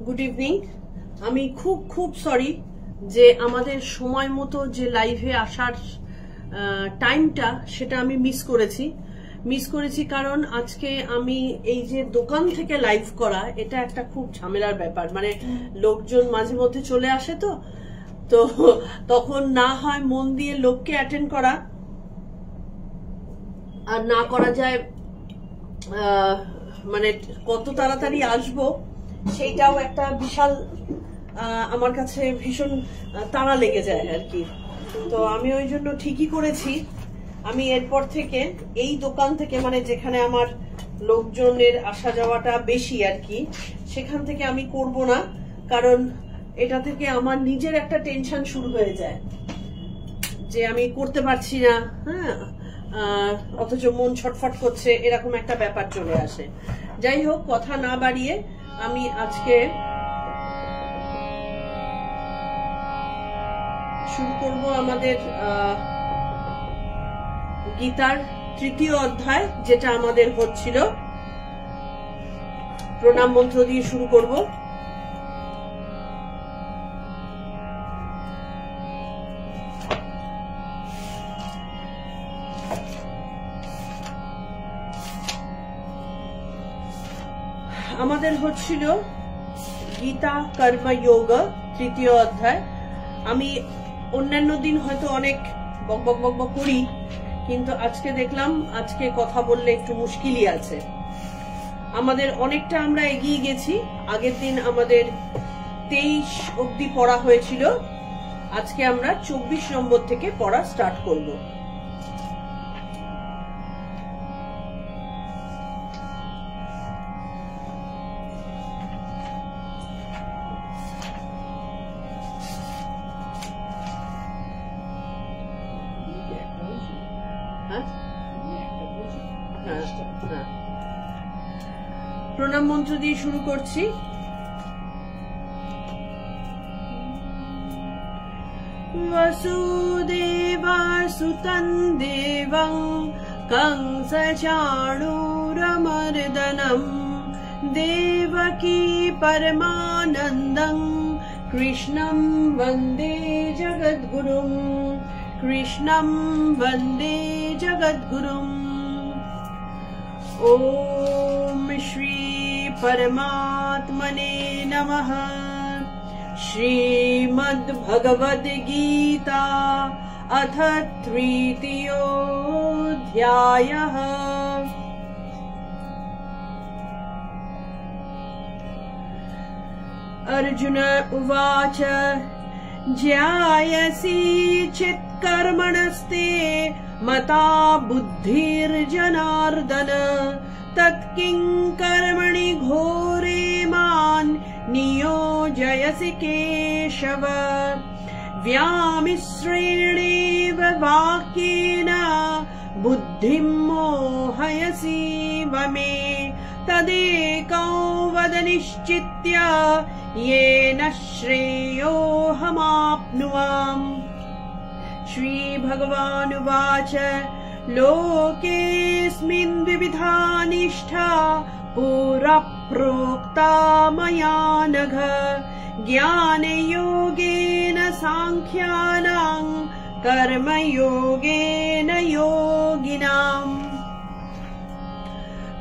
Good evening. আমি খুব খুব সরি যে আমাদের সময় মতো যে লাইভে আসার টাইমটা সেটা আমি মিস করেছি কারণ আজকে আমি এই যে দোকান থেকে লাইভ করা এটা একটা খুব ঝামেলার ব্যাপার, মানে লোকজন মাঝে মধ্যে চলে আসে তো তখন না হয় মন দিয়ে লোককে অ্যাটেন্ড করা আর না করা যায় মানে কত তাড়াতাড়ি আসবো সেইটাও একটা বিশাল আমার কাছে ভীষণ তাড়া লেগে যায় আর কি। তো আমি ওই জন্য ঠিকই করেছি, আমি এরপর থেকে এই দোকান থেকে মানে যেখানে আমার লোকজনের আসা যাওয়াটা বেশি আর কি সেখান থেকে আমি করব না, কারণ এটা থেকে আমার নিজের একটা টেনশন শুরু হয়ে যায় যে আমি করতে পারছি না, হ্যাঁ, অথচ মন ছটফট করছে, এরকম একটা ব্যাপার চলে আসে। যাই হোক, কথা না বাড়িয়ে আমি আজকে শুরু করব আমাদের গীতার 3য় অধ্যায়, যেটা আমাদের হচ্ছিল। প্রণাম মন্ত্র দিয়ে শুরু করব। আমাদের হচ্ছিল গীতা কর্মযোগ 3য় অধ্যায়। আমি অন্যান্য দিন হয়তো অনেক বকবক করি, কিন্তু আজকে দেখলাম আজকে কথা বললে একটু মুশকিলই আছে। আমাদের অনেকটা আমরা এগিয়ে গেছি, আগের দিন আমাদের 23 অবধি পড়া হয়েছিল, আজকে আমরা 24 নম্বর থেকে পড়া স্টার্ট করব। প্রণাম মন্ত্র দিয়ে শুরু করছি। বসুদেবাসুতং দেবং কংসচাণূরমর্দনম দেবকী পরমানন্দং কৃষ্ণং বন্দে জগদ্গুরুম কৃষ্ণং বন্দে জগদ্গুরুম। ओम श्री परमात्मने नमः। श्रीमद् भगवद गीता अथ 3योऽध्यायः। अर्जुन उवाच ज्यायसि चित्कर्मणस्ते मता बुद्धिर्जनार्दन तत्किं कर्मणि घोरे मान् नियोजयसि केशव। व्यामिश्रेणेव वाक्येन बुद्धिं मोहयसीव मे तदेकं वद निश्चित्य येन श्रेयोऽहमाप्नुयाम्। श्री भगवानुवाच लोकेऽस्मिन् विविधा निष्ठा पुरा प्रोक्ता मया नघ। ज्ञानयोगेन साङ्ख्यानां कर्मयोगेन योगिनाम्।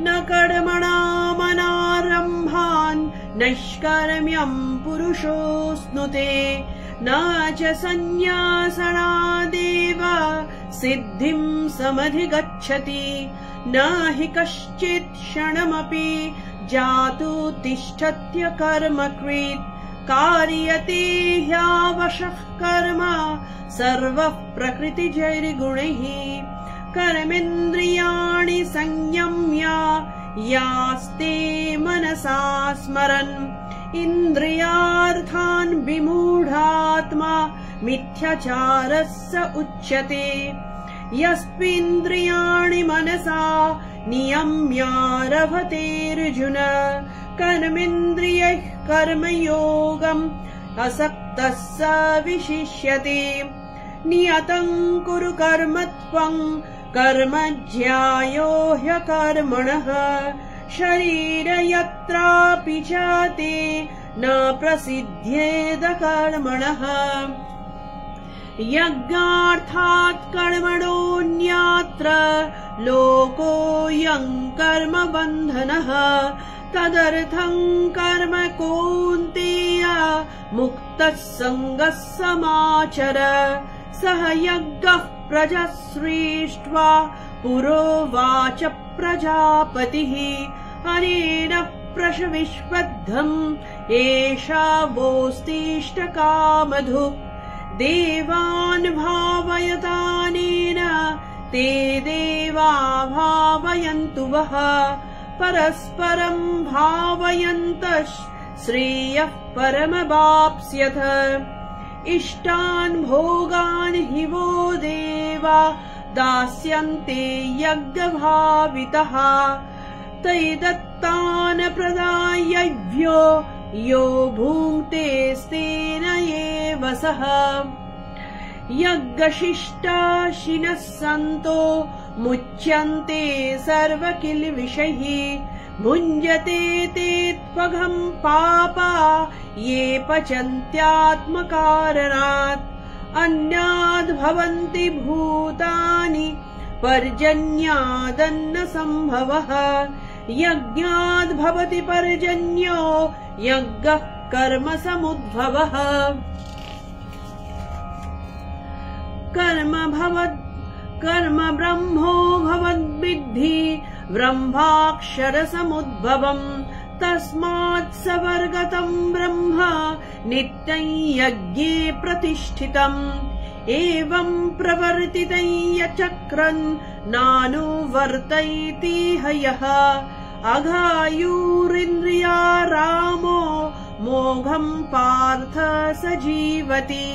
न कर्मणामनारम्भान् नैष्कर्म्यं पुरुषोऽश्नुते न च सन्न्यासनादेव सिद्धिं समधिगच्छति। न हि कश्चित् क्षणमपि जातु तिष्ठत्य कर्मकृत् कार्यते ह्यावशः कर्म सर्वः प्रकृतिजैर्गुणैः। कर्मेन्द्रियाणि संयम्य यास्ते मनसा स्मरन् इन्द्रियार्थान् विमूढात्मा मिथ्याचारस्य उच्यते। यस्त्विन्द्रियाणि मनसा नियम्यारभतेऽर्जुन कर्मेन्द्रियैः कर्मयोगम् असक्तः स विशिष्यते। नियतं कुरु कर्म त्वं कर्म ज्यायो ह्यकर्मणः शरीर यत्रापि च ते न प्रसिद्ध्येद कर्मणः यज्ञार्थात् कर्मणोऽन्यत्र लोकोऽयं कर्म बन्धनः तदर्थं कर्म कौन्तेय मुक्तः संगः समाचर सह यज्ञः प्रजा सृष्ट्वा पुरोवाच प्रजापतिः अनेन प्रशविष्वद्धम् एषा वोस्तिष्ठकामधु देवान् भावयतानेन ते देवा भावयन्तु वः परस्परं भावयन्तः श्रेयः परमवाप्स्यथ इष्टान् भोगान् हि वो देवा दास्यन्ते यज्ञभावितः तै दत्तान् प्रदायभ्यो यो भुङ्क्ते स्तेन एव सः यज्ञशिष्टाशिनः सन्तो मुच्यन्ते सर्वकिल्बिषैः भुञ्जते ते त्वघं पापा ये पचन्त्यात्मकारणात् अन्याद् भवन्ति भूतानि पर्जन्यादन्न सम्भवः यज्ञाद् भवति पर्जन्यो यज्ञः कर्म समुद्भवः कर्म ब्रह्मो भवद्विद्धि ब्रह्माक्षर समुद्भवम् तस्मात् सवर्गतं ब्रह्म नित्यं यज्ञे प्रतिष्ठितम् एवं प्रवर्तितं यचक्रन् नानुवर्तयति हयः अघायुरिन्द्रिया रामो मोघं पार्थ स जीवति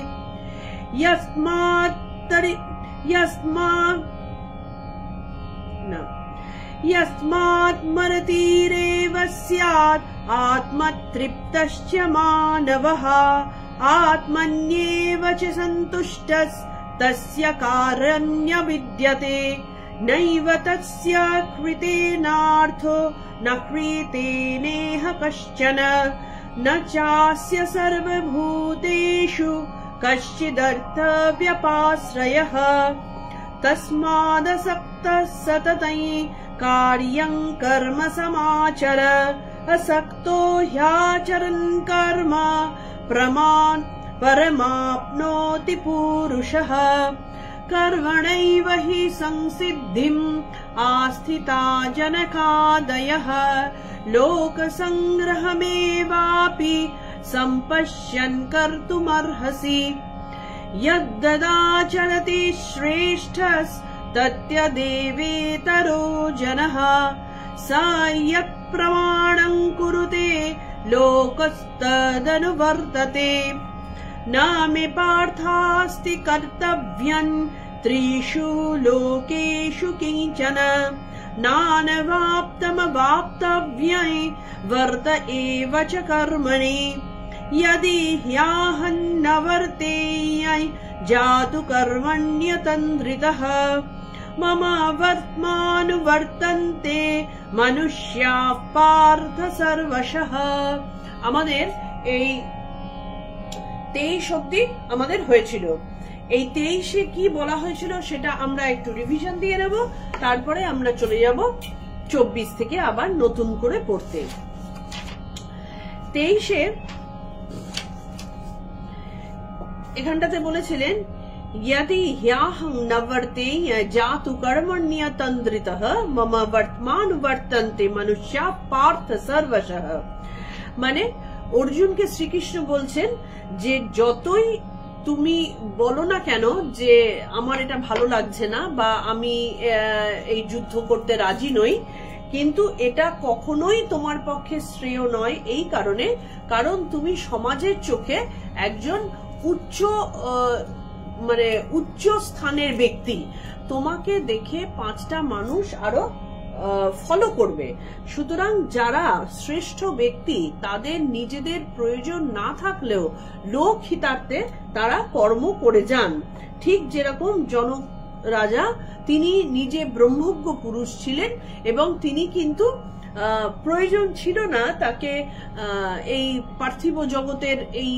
यस्मात् मरतिरेव स्यात् आत्मतृप्तश्च मानवः आत्मन्येव च सन्तुष्टस्तस्य कार्यं विद्यते नैव तस्य कृतेनार्थो न कृतेनेह कश्चन न चास्य सर्वभूतेषु कश्चिदर्थव्यपाश्रयः तस्मादसक्तः सततं कार्यं कर्म समाचर असक्तो ह्याचरन् कर्म परमाप्नोति पुरुषः कर्मणैव हि संसिद्धिम् आस्थिता जनकादयः लोकसङ्ग्रहमेवापि सम्पश्यन् कर्तुमर्हसि यद्ददाचरति श्रेष्ठस्तत्यदेवेतरो जनः स यत्प्रमाणं कुरुते लोकस्तदनुवर्तते न मे पार्थास्ति कर्तव्यं त्रिषु लोकेषु किञ्चन नानवाप्तमवाप्तव्यं वर्त एव च कर्मणि यदि ह्याहं न वर्तेयं जातु कर्मण्यतन्द्रितः मम वर्त्मानुवर्तन्ते मनुष्याः पार्थ सर्वशः আমাদের এই 23 অবধি আমাদের হয়েছিল এই 23-এ কি বলা হয়েছিল সেটা আমরা একটু রিভিশন দিয়ে নেব তারপরে আমরা চলে যাব 24 থেকে আবার নতুন করে পড়তে 23-এ এখানটাতে বলেছিলেন यदि ह्याहं न वर्तेय जातु कर्मण्यतन्द्रितः मम वर्तमानुवर्तन्ते मनुष्याः पार्थ सर्वशः মানে অর্জুনকে শ্রীকৃষ্ণ বলছেন যে যতই তুমি বলো না কেন যে আমার এটা ভালো লাগছে না বা আমি এই যুদ্ধ করতে রাজি নই কিন্তু এটা কখনোই তোমার পক্ষে শ্রেয় নয় এই কারণে কারণ তুমি সমাজের চোখে একজন উচ্চ স্থানের ব্যক্তি তোমাকে দেখে 5টা মানুষ আরো ফলো করবে সুতরাং যারা শ্রেষ্ঠ ব্যক্তি তাদের নিজেদের প্রয়োজন না থাকলেও লোক হিতার্থে তারা কর্ম করে যান ঠিক যেরকম জনক রাজা তিনি নিজে ব্রহ্মজ্ঞ পুরুষ ছিলেন এবং তিনি কিন্তু প্রয়োজন ছিল না তাকে এই পার্থিব জগতের এই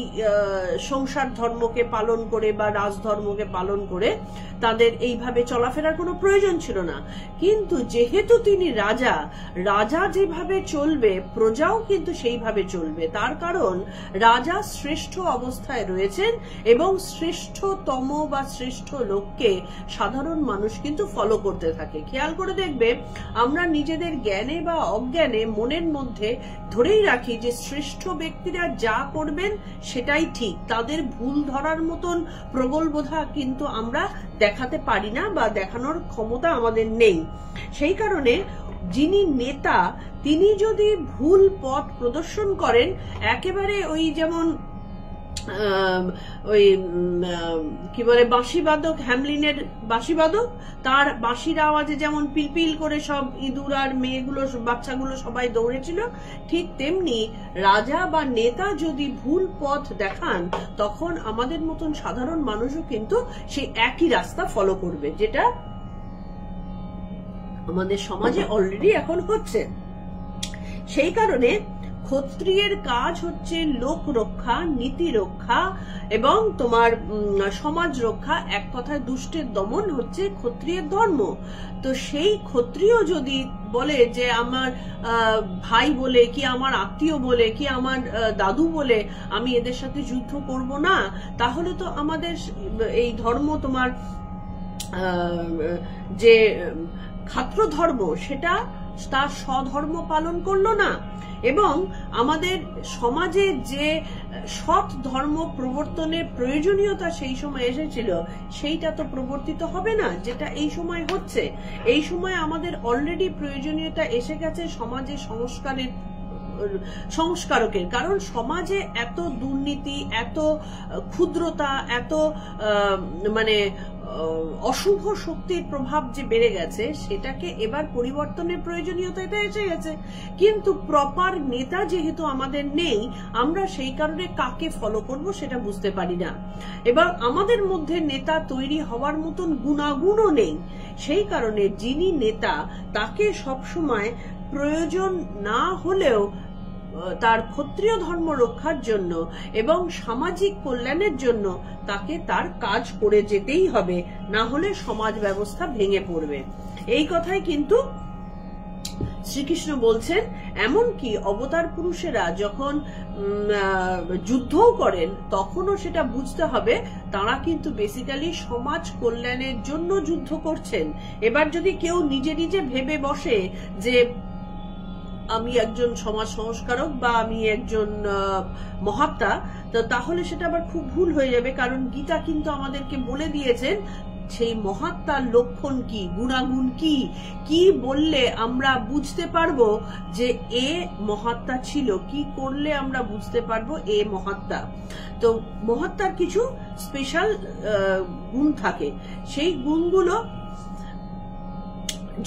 সংসার ধর্মকে পালন করে বা রাজধর্মকে পালন করে তাদের এইভাবে চলাফেরার কোনো প্রয়োজন ছিল না। কিন্তু যেহেতু তিনি রাজা, রাজা যেভাবে চলবে প্রজাও কিন্তু সেইভাবে চলবে। তার কারণ রাজা শ্রেষ্ঠ অবস্থায় রয়েছেন এবং শ্রেষ্ঠতম বা শ্রেষ্ঠ লোককে সাধারণ মানুষ কিন্তু ফলো করতে থাকে। খেয়াল করে দেখবে আমরা নিজেদের জ্ঞানে বা অজ্ঞানে মনের মধ্যে ধরেই রাখি যে শ্রেষ্ঠ ব্যক্তিরা যা করবেন সেটাই ঠিক, তাদের ভুল ধরার মতন প্রগলবোধা কিন্তু আমরা দেখাতে পারি না বা দেখানোর ক্ষমতা আমাদের নেই। সেই কারণে যিনি নেতা তিনি যদি ভুল পথ প্রদর্শন করেন, একেবারে ওই যেমন ওই কি বলে বাঁশিবাদক, হ্যামলিনের বাঁশিবাদক, তার বাঁশির আওয়াজে যেমন পিলপিল করে সব ইঁদুর আর মেয়েগুলো বাচ্চাগুলো সবাই দৌড়েছিল, ঠিক তেমনি রাজা বা নেতা যদি ভুল পথ দেখান তখন আমাদের মতন সাধারণ মানুষও কিন্তু সেই একই রাস্তা ফলো করবে, যেটা আমাদের সমাজে অলরেডি এখন হচ্ছে। সেই কারণে ক্ষত্রিয়ের কাজ হচ্ছে লোক রক্ষা, নীতি রক্ষা এবং তোমার সমাজ রক্ষা। এক কথায় দুষ্টের দমন হচ্ছে ক্ষত্রিয়ের ধর্ম। তো সেই ক্ষত্রিয় যদি বলে যে আমার ভাই বলে কি আমার আত্মীয় বলে কি আমার দাদু বলে আমি এদের সাথে যুদ্ধ করব না, তাহলে তো আমাদের এই ধর্ম তোমার যে ক্ষাত্র ধর্ম সেটা তার স্বধর্ম পালন করলো না। এবং আমাদের সমাজে যে সৎ ধর্ম প্রবর্তনের প্রয়োজনীয়তা সেই সময় এসেছিল সেইটা তো প্রবর্তিত হবে না, যেটা এই সময় হচ্ছে। এই সময় আমাদের অলরেডি প্রয়োজনীয়তা এসে গেছে সমাজে সংস্কারকের। কারণ সমাজে এত দুর্নীতি, এত ক্ষুদ্রতা, এত মানে অশুভ শক্তির প্রভাব যে বেড়ে গেছে সেটাকে এবার পরিবর্তনের প্রয়োজনীয়তা এটা এসে গেছে। কিন্তু প্রপার নেতা যেহেতু আমাদের নেই, আমরা সেই কারণে কাকে ফলো করব সেটা বুঝতে পারি না। এবার আমাদের মধ্যে নেতা তৈরি হওয়ার মতন গুণাগুণও নেই। সেই কারণে যিনি নেতা তাকে সবসময় প্রয়োজন না হলেও তার ক্ষত্রিয় ধর্ম রক্ষার জন্য এবং সামাজিক কল্যাণের জন্য তাকে তার কাজ করে যেতেই হবে, না হলে সমাজ ব্যবস্থা ভেঙে পড়বে। এই কথাই কিন্তু শ্রীকৃষ্ণ বলছেন। এমনকি অবতার পুরুষেরা যখন যুদ্ধও করেন তখনও সেটা বুঝতে হবে তারা কিন্তু বেসিক্যালি সমাজ কল্যাণের জন্য যুদ্ধ করছেন। এবার যদি কেউ নিজে নিজে ভেবে বসে যে আমি একজন সমাজ সংস্কারক বা আমি একজন মহাত্মা, তো তাহলে সেটা আবার খুব ভুল হয়ে যাবে। কারণ গীতা কিন্তু আমাদেরকে বলে দিয়েছেন সেই মহাত্মার লক্ষণ কি, গুণাগুণ কি, কি বললে আমরা বুঝতে পারবো যে এ মহাত্মা ছিল, কি করলে আমরা বুঝতে পারবো এ মহাত্মা। তো মহাত্মার কিছু স্পেশাল গুণ থাকে, সেই গুণগুলো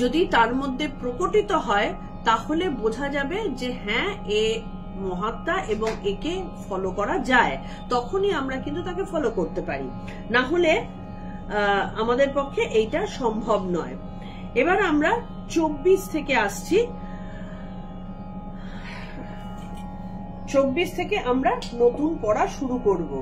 যদি তার মধ্যে প্রকটিত হয় তাহলে বোঝা যাবে যে হ্যাঁ এ মহাত্মা এবং একে ফলো করা যায়, তখনই আমরা কিন্তু তাকে ফলো করতে পারি, না হলে আমাদের পক্ষে এইটা সম্ভব নয়। এবার আমরা 24 থেকে আসছি। 24 থেকে আমরা নতুন পড়া শুরু করব।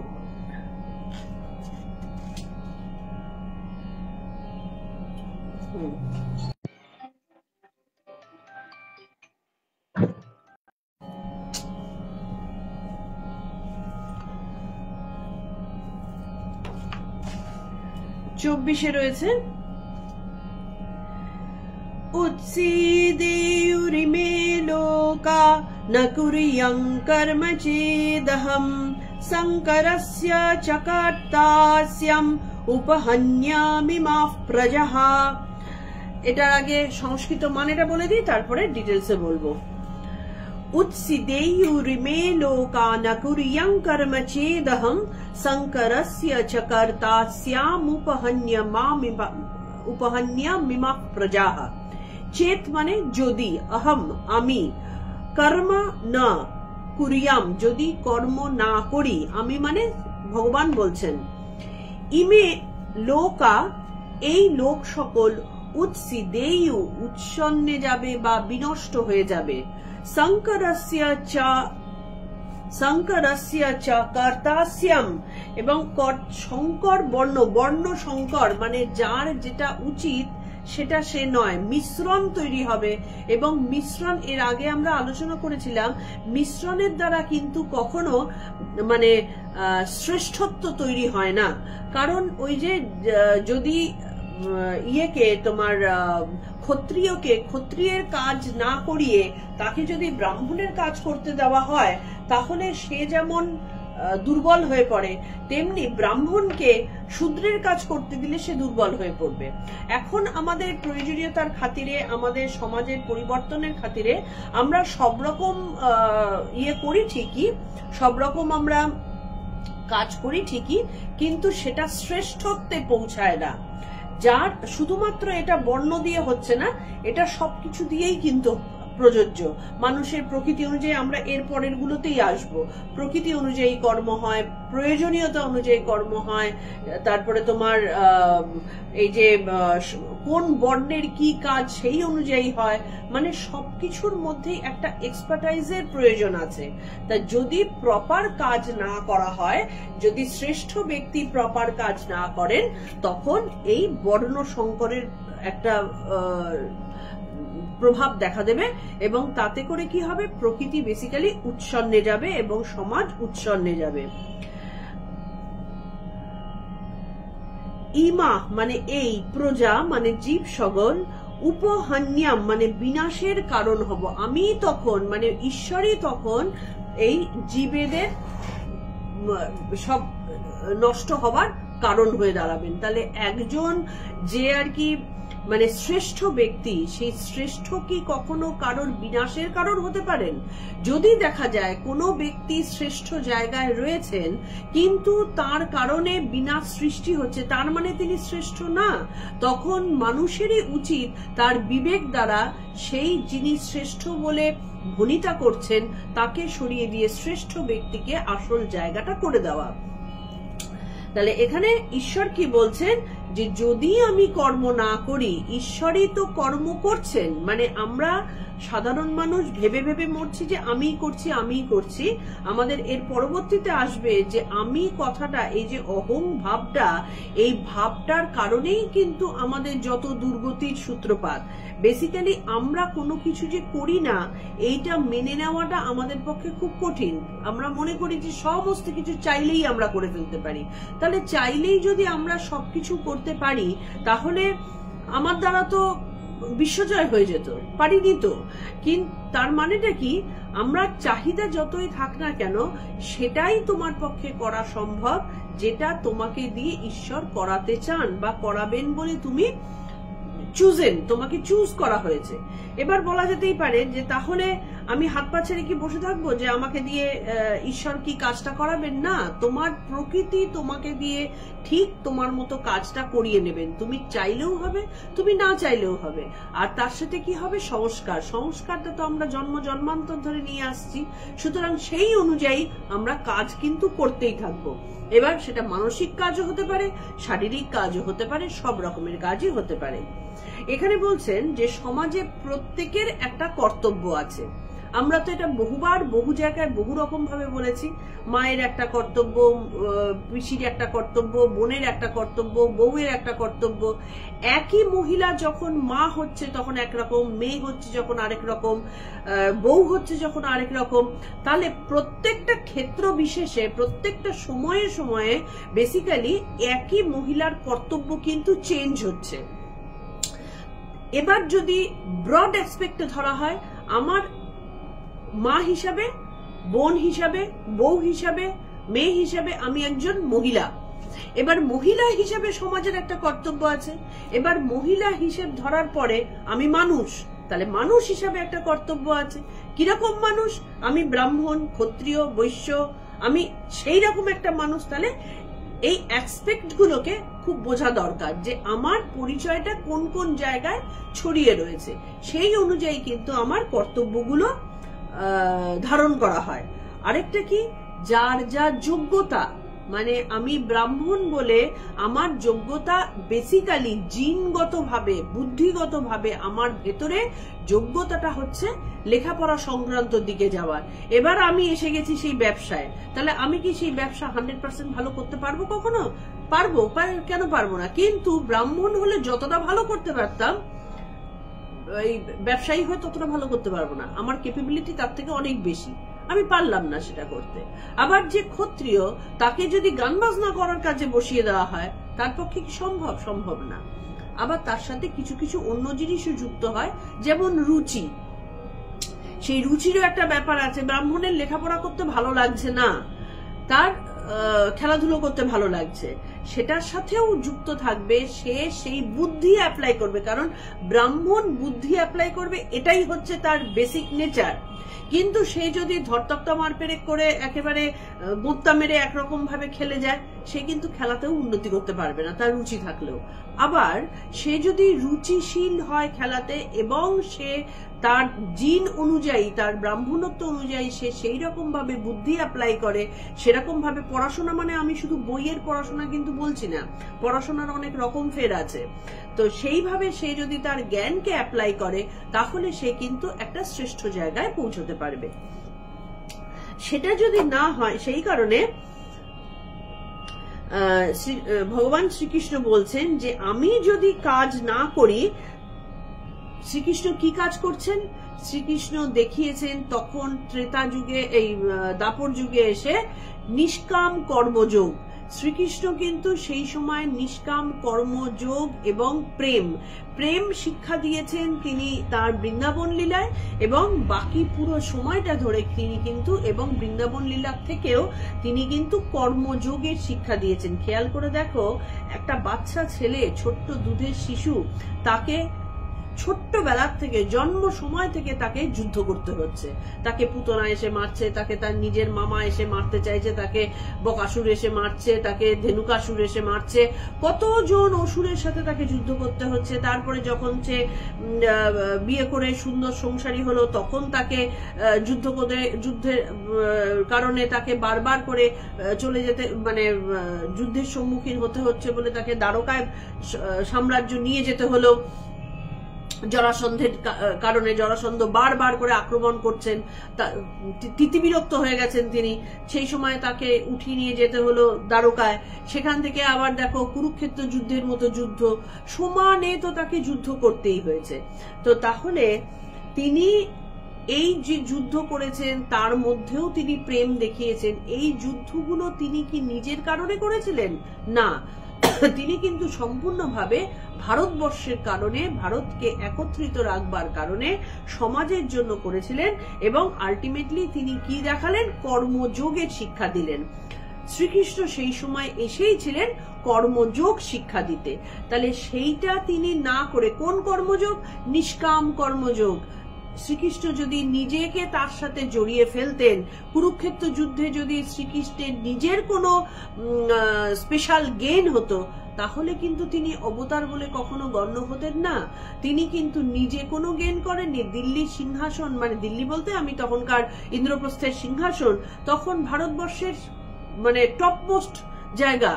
চব্বিশে রয়েছে উৎসীদেয়ুরিমে লোকা ন কুর্যাং কর্ম চেদহম শঙ্করস্য চকার্তাস্যম উপহন্যামিমাঃ প্রজাঃ। এটার আগে সংস্কৃত মানেটা বলে দিই, তারপরে ডিটেলসে বলবো। उत्सिदेयुरिमे लोका न कुर्यां कर्म चेदहं शंकरस्य च कर्तास्यामुपहन्यामिमाः प्रजाः। चेत माने यदि, अहम आमी, कर्म न कुर्याम यदि कर्म ना करी, आमी माने भगवान बोलছেন, इमे लोका এই লোক সকল উৎসিদেয়ু উচ্ছন্নে যাবে বা বিনষ্ট হয়ে যাবে। সংকরস্য চ কর্তাস্যম, এবং সংকর বর্ণ সংকর মানে যার যেটা উচিত সেটা সে নয়, মিশ্রণ তৈরি হবে। এবং মিশ্রণ, এর আগে আমরা আলোচনা করেছিলাম, মিশ্রণের দ্বারা কিন্তু কখনো মানে শ্রেষ্ঠত্ব তৈরি হয় না। কারণ ওই যে যদি ইয়েকে তোমার ক্ষত্রিয়ের কাজ না করিয়ে তাকে যদি ব্রাহ্মণের কাজ করতে দেওয়া হয়, তাহলে সে যেমন দুর্বল হয়ে পড়ে, তেমনি ব্রাহ্মণকে শূদ্রের কাজ করতে দিলে সে দুর্বল হয়ে পড়বে। এখন আমাদের প্রয়োজনীয়তার খাতিরে, আমাদের সমাজের পরিবর্তনের খাতিরে আমরা সব রকম করি ঠিকই, সব রকম আমরা কাজ করি ঠিকই, কিন্তু সেটা শ্রেষ্ঠত্বে পৌঁছায় না। যার শুধুমাত্র এটা বর্ণ দিয়ে হচ্ছে না, এটা সবকিছু দিয়েই কিন্তু প্রযোজ্য। মানুষের প্রকৃতি অনুযায়ী, আমরা এর পরের গুলোতেই আসবো, প্রকৃতি অনুযায়ী কর্ম হয়, প্রয়োজনীয়তা অনুযায়ী কর্ম হয়, তারপরে তোমার এই যে কোন বর্ণের কি কাজ সেই অনুযায়ী হয়, মানে সবকিছুর মধ্যেই একটা এক্সপার্টাইজের প্রয়োজন আছে। তা যদি প্রপার কাজ না করা হয়, যদি শ্রেষ্ঠ ব্যক্তি প্রপার কাজ না করেন, তখন এই বর্ণ সংকরের একটা প্রভাব দেখা দেবে, এবং তাতে করে কি হবে, প্রকৃতি বেসিক্যালি উচ্ছন্নে যাবে এবং সমাজ উচ্ছন্নে যাবে। ইমা মানে এই, প্রজা মানে জীব সকল, উপহান্যাম মানে বিনাশের কারণ হব আমি তখন, মানে ঈশ্বরই তখন এই জীবেদের সব নষ্ট হবার কারণ হয়ে দাঁড়াবেন। তাহলে একজন যে আর কি মানে শ্রেষ্ঠ ব্যক্তি, সেই শ্রেষ্ঠ কি কখনো কারোর বিনাশের কারণ হতে পারেন? যদি দেখা যায় কোনো ব্যক্তি শ্রেষ্ঠ জায়গায় রয়েছেন কিন্তু তার কারণে বিনাশ সৃষ্টি হচ্ছে, তার মানে তিনি শ্রেষ্ঠ না। তখন মানুষেরই উচিত তার বিবেক দ্বারা সেই যিনি শ্রেষ্ঠ বলে ভনিতা করছেন তাকে সরিয়ে দিয়ে শ্রেষ্ঠ ব্যক্তিকে আসল জায়গাটা করে দেওয়া। তাহলে এখানে ঈশ্বর কি বলছেন, যে যদি আমি কর্ম না করি, ঈশ্বরই তো কর্ম করছেন। মানে আমরা সাধারণ মানুষ ভেবে ভেবে মরছি যে আমিই করছি। আমাদের এর পরবর্তীতে আসবে যে আমি কথাটা, এই যে অহং ভাবটা, এই ভাবটার কারণেই কিন্তু আমাদের যত দুর্গতির সূত্রপাত। বেসিক্যালি আমরা কোনো কিছু যে করি না, এইটা মেনে নেওয়াটা আমাদের পক্ষে খুব কঠিন। আমরা মনে করি যে সমস্ত কিছু চাইলেই আমরা করে ফেলতে পারি। তাহলে চাইলেই যদি আমরা সবকিছু করতে পারি, তাহলে আমার দ্বারা তো বিশ্বজয় হয়ে যেত, পারিনি তো। কিন্তু তার মানেটা কি, আমরা চাহিদা যতই থাক না কেন, সেটাই তোমার পক্ষে করা সম্ভব যেটা তোমাকে দিয়ে ঈশ্বর করাতে চান বা করাবেন বলে তুমি তোমাকে চুজ করা হয়েছে। এবার বলা যেতেই পারে যে তাহলে আমি হাত পা ছেড়ে কি বসে থাকবো যে আমাকে দিয়ে ঈশ্বর কি কাজটা করাবেন? না, তোমার প্রকৃতি তোমাকে দিয়ে ঠিক তোমার মতো কাজটা করিয়ে নেবেন। তুমি চাইলেও হবে, তুমি না চাইলেও হবে। আর তার সাথে কি হবে, সংস্কারটা তো আমরা জন্মান্তর ধরে নিয়ে আসছি, সুতরাং সেই অনুযায়ী আমরা কাজ কিন্তু করতেই থাকবো। এবার সেটা মানসিক কাজও হতে পারে, শারীরিক কাজও হতে পারে, সব রকমের কাজই হতে পারে। এখানে বলছেন যে সমাজে প্রত্যেকের একটা কর্তব্য আছে। আমরা তো এটা বহুবার বহু জায়গায় বহু রকম ভাবে বলেছি। মায়ের একটা কর্তব্য, পিসির একটা কর্তব্য, বোনের একটা কর্তব্য, বউয়ের একটা কর্তব্য। একই মহিলা যখন মা হচ্ছে তখন একরকম, মেয়ে হচ্ছে যখন আরেক রকম, বউ হচ্ছে যখন আরেক রকম। তাহলে প্রত্যেকটা ক্ষেত্র বিশেষে, প্রত্যেকটা সময়ে সময়ে বেসিক্যালি একই মহিলার কর্তব্য কিন্তু চেঞ্জ হচ্ছে। এবার যদি ব্রড অ্যাসপেক্টে ধরা হয়, আমার মা হিসাবে, বোন হিসাবে, বউ হিসাবে, মেয়ে হিসাবে আমি একজন মহিলা। এবার মহিলা হিসাবে সমাজের একটা কর্তব্য আছে। এবার মহিলা হিসেব ধরার পরে আমি মানুষ, তাহলে মানুষ হিসাবে একটা কর্তব্য আছে। কিরকম মানুষ? আমি ব্রাহ্মণ, ক্ষত্রিয়, বৈশ্য, আমি সেই রকম একটা মানুষ। তাহলে এই অ্যাসপেক্ট গুলোকে খুব বোঝা দরকার যে আমার পরিচয়টা কোন কোন জায়গায় ছড়িয়ে রয়েছে, সেই অনুযায়ী কিন্তু আমার কর্তব্যগুলো ধারণ করা হয়। আরেকটা কি, যার যা যোগ্যতা, মানে আমি ব্রাহ্মণ বলে আমার যোগ্যতা বেসিক্যালি জিনগতভাবে বুদ্ধিগতভাবে আমার ভেতরে যোগ্যতাটা হচ্ছে লেখাপড়া সংক্রান্ত দিকে যাওয়ার। এবার আমি এসে গেছি সেই ব্যবসায়, তাহলে আমি কি সেই ব্যবসা 100% ভালো করতে পারবো? কখনো পারবো, কেন পারবো না? কিন্তু ব্রাহ্মণ হলে যতটা ভালো করতে পারতাম এই ব্যবসায়ী হয়ে ততটা ভালো করতে পারবো না। আমার ক্যাপাবিলিটি তার থেকে অনেক বেশি, আমি পারলাম না সেটা করতে। আবার যে ক্ষত্রিয়, তাকে যদি গান বাজনা করার কাজে বসিয়ে দেওয়া হয়, তার পক্ষে কি সম্ভব? সম্ভব না। আবার তার সাথে কিছু কিছু অন্য জিনিসও যুক্ত হয়, যেমন রুচি। সেই রুচিরও একটা ব্যাপার আছে। ব্রাহ্মণের লেখাপড়া করতে ভালো লাগছে না, তার খেলাধুলো করতে ভালো লাগছে, সেটার সাথেও যুক্ত থাকবে সে সেই বুদ্ধি অ্যাপ্লাই করবে, কারণ ব্রাহ্মণ বুদ্ধি অ্যাপ্লাই করবে, এটাই হচ্ছে তার বেসিক নেচার। কিন্তু সে যদি ধরতক্তা মারপেরেক করে একেবারে বোত্তা মেরে একরকম ভাবে খেলে যায়, সে কিন্তু খেলাতেও উন্নতি করতে পারবে না, তার রুচি থাকলেও। আবার সে যদি রুচিশীল হয় খেলাতে এবং সে তার জিন অনুযায়ী, তার ব্রাহ্মণত্ব অনুযায়ী সে সেই রকম ভাবে বুদ্ধি অ্যাপ্লাই করে, সেরকম ভাবে পড়াশোনা, মানে আমি শুধু বইয়ের পড়াশোনা কিন্তু বলছি না, পড়াশোনার অনেক রকম ফের আছে। তো সেইভাবে সে যদি তার জ্ঞানকে অ্যাপ্লাই করে, তাহলে সে কিন্তু একটা শ্রেষ্ঠ জায়গায় পৌঁছতে পারবে। সেটা যদি না হয়, সেই কারণে ভগবান শ্রীকৃষ্ণ বলছেন যে আমি যদি কাজ না করি, শ্রীকৃষ্ণ কি কাজ করছেন? শ্রীকৃষ্ণ দেখিয়েছেন তখন ত্রেতা যুগে, এই দাপর যুগে এসে নিষ্কাম কর্মযোগ। শ্রীকৃষ্ণ কিন্তু সেই সময় নিষ্কাম কর্মযোগ এবং প্রেম শিক্ষা দিয়েছেন তিনি তার বৃন্দাবন লীলায়, এবং বাকি পুরো সময়টা ধরে তিনি কিন্তু, এবং বৃন্দাবন লীলা থেকেও তিনি কিন্তু কর্মযোগের শিক্ষা দিয়েছেন। খেয়াল করে দেখো, একটা বাচ্চা ছেলে, ছোট্ট দুধের শিশু, তাকে ছোট্টবেলার থেকে, জন্ম সময় থেকে তাকে যুদ্ধ করতে হচ্ছে। তাকে পুতনা এসে মারছে, তাকে তার নিজের মামা এসে মারতে চাইছে, তাকে বকাসুর এসে মারছে, তাকে ধেনুকাসুর এসে মারছে, কতজন অসুরের সাথে তাকে যুদ্ধ করতে হচ্ছে। তারপরে যখন সে বিয়ে করে সুন্দর সংসারী হলো, তখন তাকে যুদ্ধের কারণে তাকে বারবার করে চলে যেতে, মানে যুদ্ধের সম্মুখীন হতে হচ্ছে বলে তাকে দ্বারকায় সাম্রাজ্য নিয়ে যেতে হলো। জরাসন্ধের কারণে জরাসন্ধ বারবার করে আক্রমণ করছেন, তিতিবিরক্ত হয়ে গেছেন তিনি, সেই সময় তাকে উঠিয়ে নিয়ে যেতে হলো দ্বারকায়। সেখান থেকে আবার দেখো কুরুক্ষেত্র যুদ্ধের মতো যুদ্ধ, সমানে তো তাকে যুদ্ধ করতেই হয়েছে। তো তাহলে তিনি এই যে যুদ্ধ করেছেন, তার মধ্যেও তিনি প্রেম দেখিয়েছেন। এই যুদ্ধগুলো তিনি কি নিজের কারণে করেছিলেন? না, তিনি কিন্তু সম্পূর্ণভাবে ভারতবর্ষের কারণে, ভারতকে একত্রিত রাখবার কারণে, সমাজের জন্য করেছিলেন। এবং আলটিমেটলি তিনি কি দেখালেন? কর্মযোগের শিক্ষা দিলেন। শ্রীকৃষ্ণ সেই সময় এসেই ছিলেন কর্মযোগ শিক্ষা দিতে। তাহলে সেইটা তিনি না করে, কোন কর্মযোগ? নিষ্কাম কর্মযোগ। শ্রীকৃষ্ণ যদি নিজেকে তার সাথে জড়িয়ে ফেলতেন, কুরুক্ষেত্র যুদ্ধে যদি শ্রীকৃষ্ণের নিজের কোনো স্পেশাল গেইন হতো, তাহলে কিন্তু তিনি অবতার বলে কখনো গণ্য হতেন না। তিনি কিন্তু নিজে কোনো গেইন করেননি। দিল্লির সিংহাসন, মানে দিল্লি বলতে আমি তখনকার ইন্দ্রপ্রস্থের সিংহাসন, তখন ভারতবর্ষের মানে টপমোস্ট জায়গা,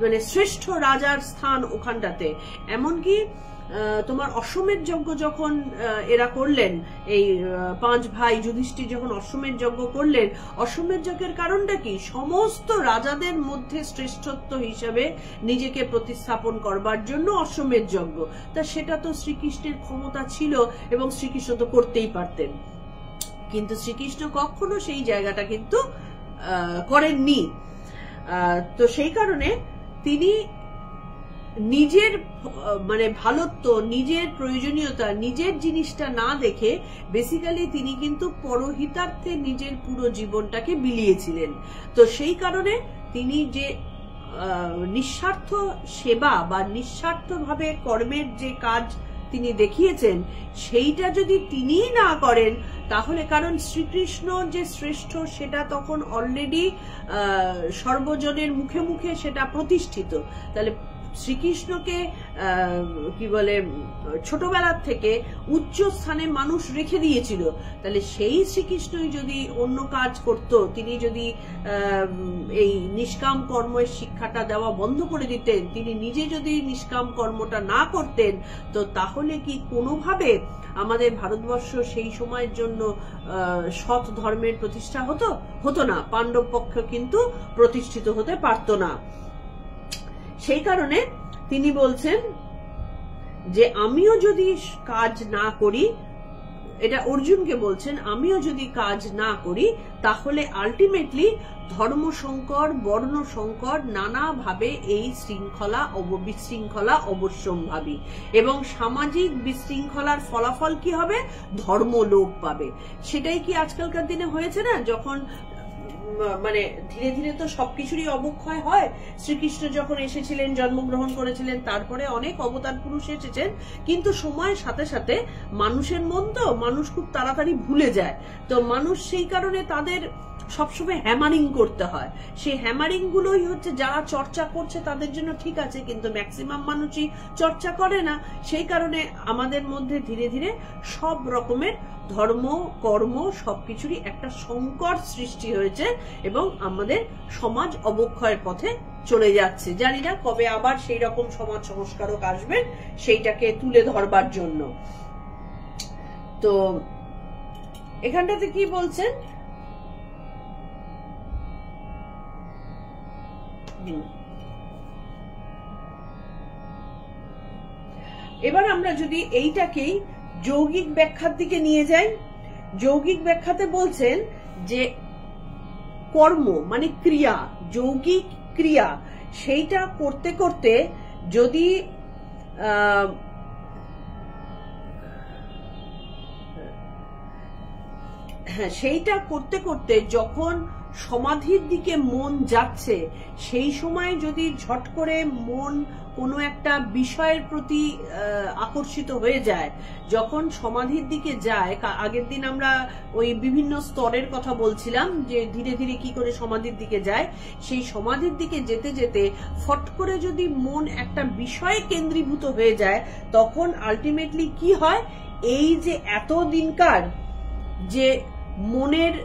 মানে শ্রেষ্ঠ রাজার স্থান ওখানটাতে। এমনকি তোমার অশ্বমেধ যজ্ঞ যখন এরা করলেন, এই 5 ভাই যুধিষ্ঠির যখন অশ্বমেধ যজ্ঞ করলেন, অশ্বমেধ যজ্ঞের কারণটা কি? সমস্ত রাজাদের মধ্যে শ্রেষ্ঠত্ব হিসাবে নিজেকে প্রতিস্থাপন করবার জন্য অশ্বমেধ যজ্ঞ। তা সেটা তো শ্রীকৃষ্ণের ক্ষমতা ছিল এবং শ্রীকৃষ্ণ তো করতেই পারতেন, কিন্তু শ্রীকৃষ্ণ কখনো সেই জায়গাটা কিন্তু করেননি। তো সেই কারণে তিনি নিজের মানে ভালোত্ব, নিজের প্রয়োজনীয়তা, নিজের জিনিসটা না দেখে বেসিক্যালি তিনি কিন্তু পরহিতার্থে নিজের পুরো জীবনটাকে বিলিয়েছিলেন। তো সেই কারণে তিনি যে নিঃস্বার্থ সেবা বা নিঃস্বার্থভাবে কর্মের যে কাজ তিনি দেখিয়েছেন, সেইটা যদি তিনি না করেন, তাহলে, কারণ শ্রীকৃষ্ণ যে শ্রেষ্ঠ সেটা তখন অলরেডি সর্বজনের মুখে মুখে সেটা প্রতিষ্ঠিত। তাহলে শ্রীকৃষ্ণকে কি বলে ছোটবেলার থেকে উচ্চ স্থানে মানুষ রেখে দিয়েছিল, তাহলে সেই শ্রীকৃষ্ণই যদি অন্য কাজ করত, তিনি যদি এই নিষ্কাম কর্মের শিক্ষাটা দেওয়া বন্ধ করে দিতেন, তিনি নিজে যদি নিষ্কাম কর্মটা না করতেন, তো তাহলে কি কোনোভাবে আমাদের ভারতবর্ষ সেই সময়ের জন্য সৎ ধর্মের প্রতিষ্ঠা হতো না। পাণ্ডব পক্ষ কিন্তু প্রতিষ্ঠিত হতে পারত না। সেই কারণে তিনি বলছেন যে আমিও যদি কাজ না করি, এটা অর্জুনকে বলছেন, আমিও যদি কাজ না করি তাহলে আলটিমেটলি ধর্ম সংকর, বর্ণ সংকর, নানাভাবে এই বিশৃঙ্খলা অবশ্যম্ভাবী, এবং সামাজিক বিশৃঙ্খলার ফলাফল কি হবে? ধর্ম লোপ পাবে। সেটাই কি আজকালকার দিনে হয়েছে না? যখন মানে ধীরে ধীরে তো সবকিছুরই অবক্ষয় হয়। শ্রীকৃষ্ণ যখন এসেছিলেন, জন্মগ্রহণ করেছিলেন, তারপরে অনেক অবতার পুরুষ এসেছেন, কিন্তু সময়ের সাথে সাথে মানুষের মন তো, মানুষ খুব তাড়াতাড়ি ভুলে যায়। তো মানুষ সেই কারণে তাদের সবসময় হ্যামারিং করতে হয়। সেই হ্যামারিং গুলোই হচ্ছে যারা চর্চা করছে তাদের জন্য ঠিক আছে, কিন্তু ম্যাক্সিমাম মানুষই চর্চা করে না। সেই কারণে আমাদের মধ্যে ধীরে ধীরে সব রকমের ধর্ম, কর্ম সবকিছুরই একটা সংকর সৃষ্টি হয়েছে, এবং আমাদের সমাজ অবক্ষয়ের পথে চলে যাচ্ছে। জানি না কবে আবার সেই রকম সমাজ সংস্কারক আসবেন সেইটাকে তুলে ধরবার জন্য। তো এখানটাতে কি বলছেন? এবার আমরা যদি এইটাকেই যৌগিক ব্যাখ্যার দিকে নিয়ে যাই, যৌগিক ব্যাখ্যাতে বলছেন যে কর্ম মানে ক্রিয়া, যৌগিক ক্রিয়া, সেইটা করতে করতে যদি সেইটা করতে করতে যখন সমাধির দিকে মন যাচ্ছে, সেই সময় যদি ঝট করে মন কোনো একটা বিষয়ের প্রতি আকর্ষিত হয়ে যায়, যখন সমাধির দিকে যায়, আগের দিন আমরা ওই বিভিন্ন স্তরের কথা বলছিলাম যে ধীরে ধীরে কি করে সমাধির দিকে যায়, সেই সমাধির দিকে যেতে যেতে ফট করে যদি মন একটা বিষয়ে কেন্দ্রীভূত হয়ে যায়, তখন আলটিমেটলি কি হয়? এই যে এত দিনকার যে মনের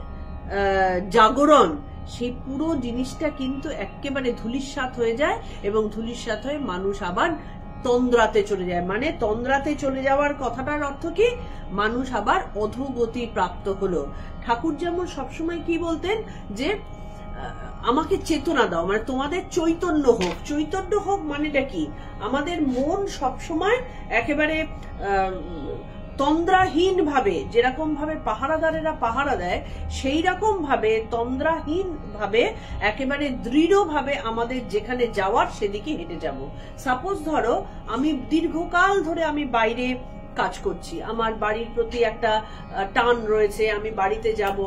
জাগরণ, সেই পুরো জিনিসটা কিন্তু একেবারে ধূলিসাৎ হয়ে যায়, এবং ধূলিসাৎ হয়ে মানুষ আবার তন্দ্রাতে চলে যায়। মানে তন্দ্রাতে চলে যাওয়ার কথাটার অর্থ কি? মানুষ আবার অধোগতি প্রাপ্ত হলো। ঠাকুর যেমন সবসময় কি বলতেন যে আমাকে চেতনা দাও, মানে তোমাদের চৈতন্য হোক। চৈতন্য হোক মানেটা কি? আমাদের মন সবসময় একেবারে তন্দ্রাহীন ভাবে, যেরকম ভাবে পাহারাদারেরা পাহারা দেয়, সেই রকম ভাবে তন্দ্রাহীন ভাবে একেবারে দৃঢ় ভাবে আমাদের যেখানে যাওয়ার সেদিকে হেঁটে যাব। সাপোজ ধরো আমি দীর্ঘকাল ধরে আমি বাইরে কাজ করছি, আমার বাড়ির প্রতি একটা টান রয়েছে, আমি বাড়িতে যাব।